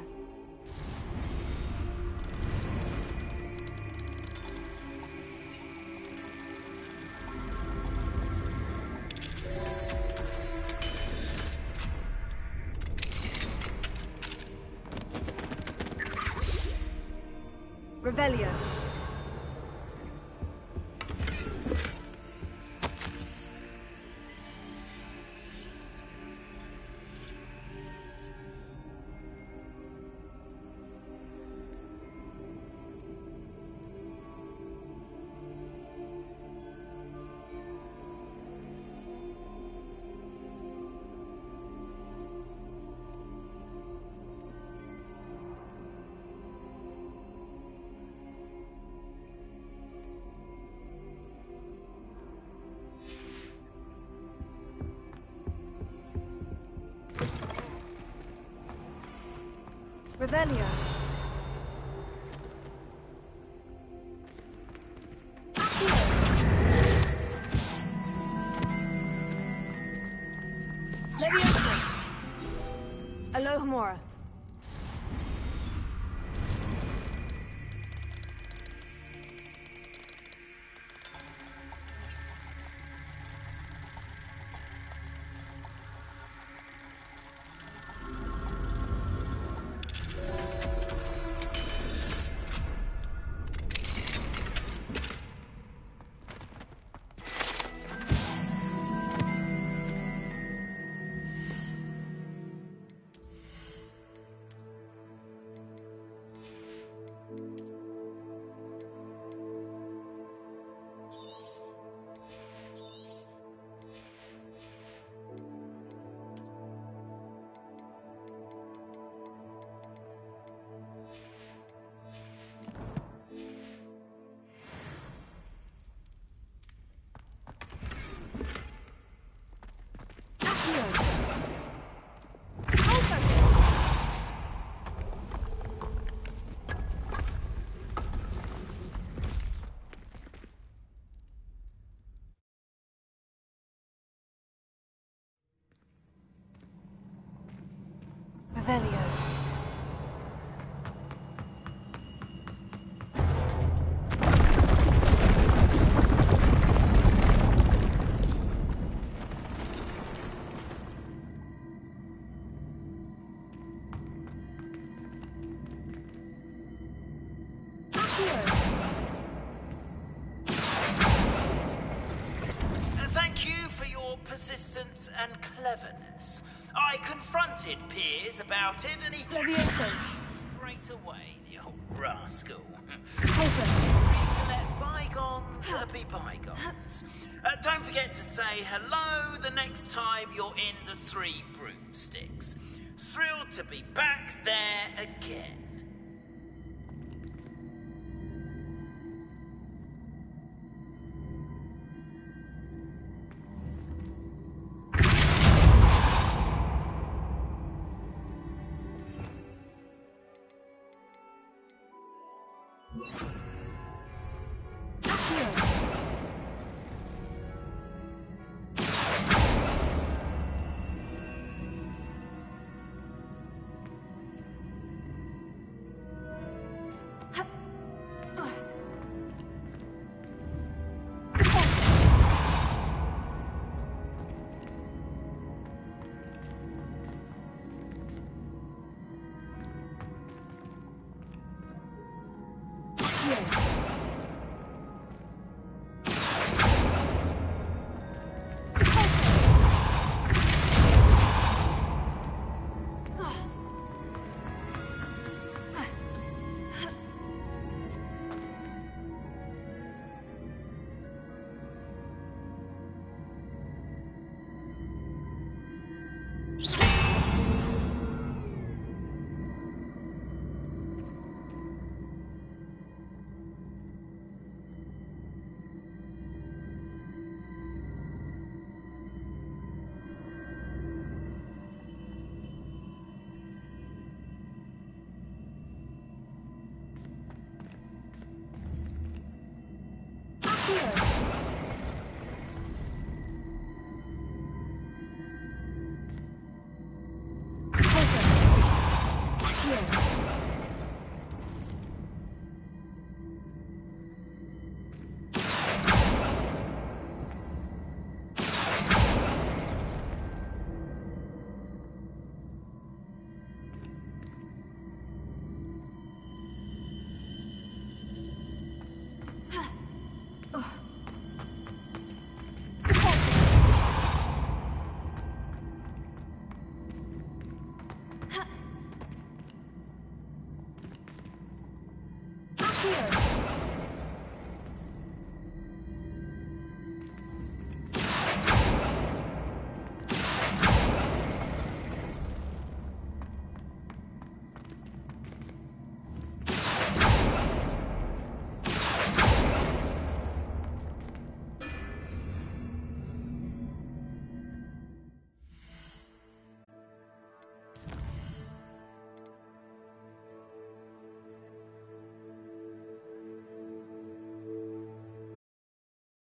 Revelio. Revelio. Leviosa. Alohomora. Revelio. Thank you for your persistence and cleverness. I confronted Piers about it, and he... Leviosa. Straight away, the old rascal. Closer. To let bygones be bygones. Don't forget to say hello the next time you're in the Three Broomsticks. Thrilled to be back there again.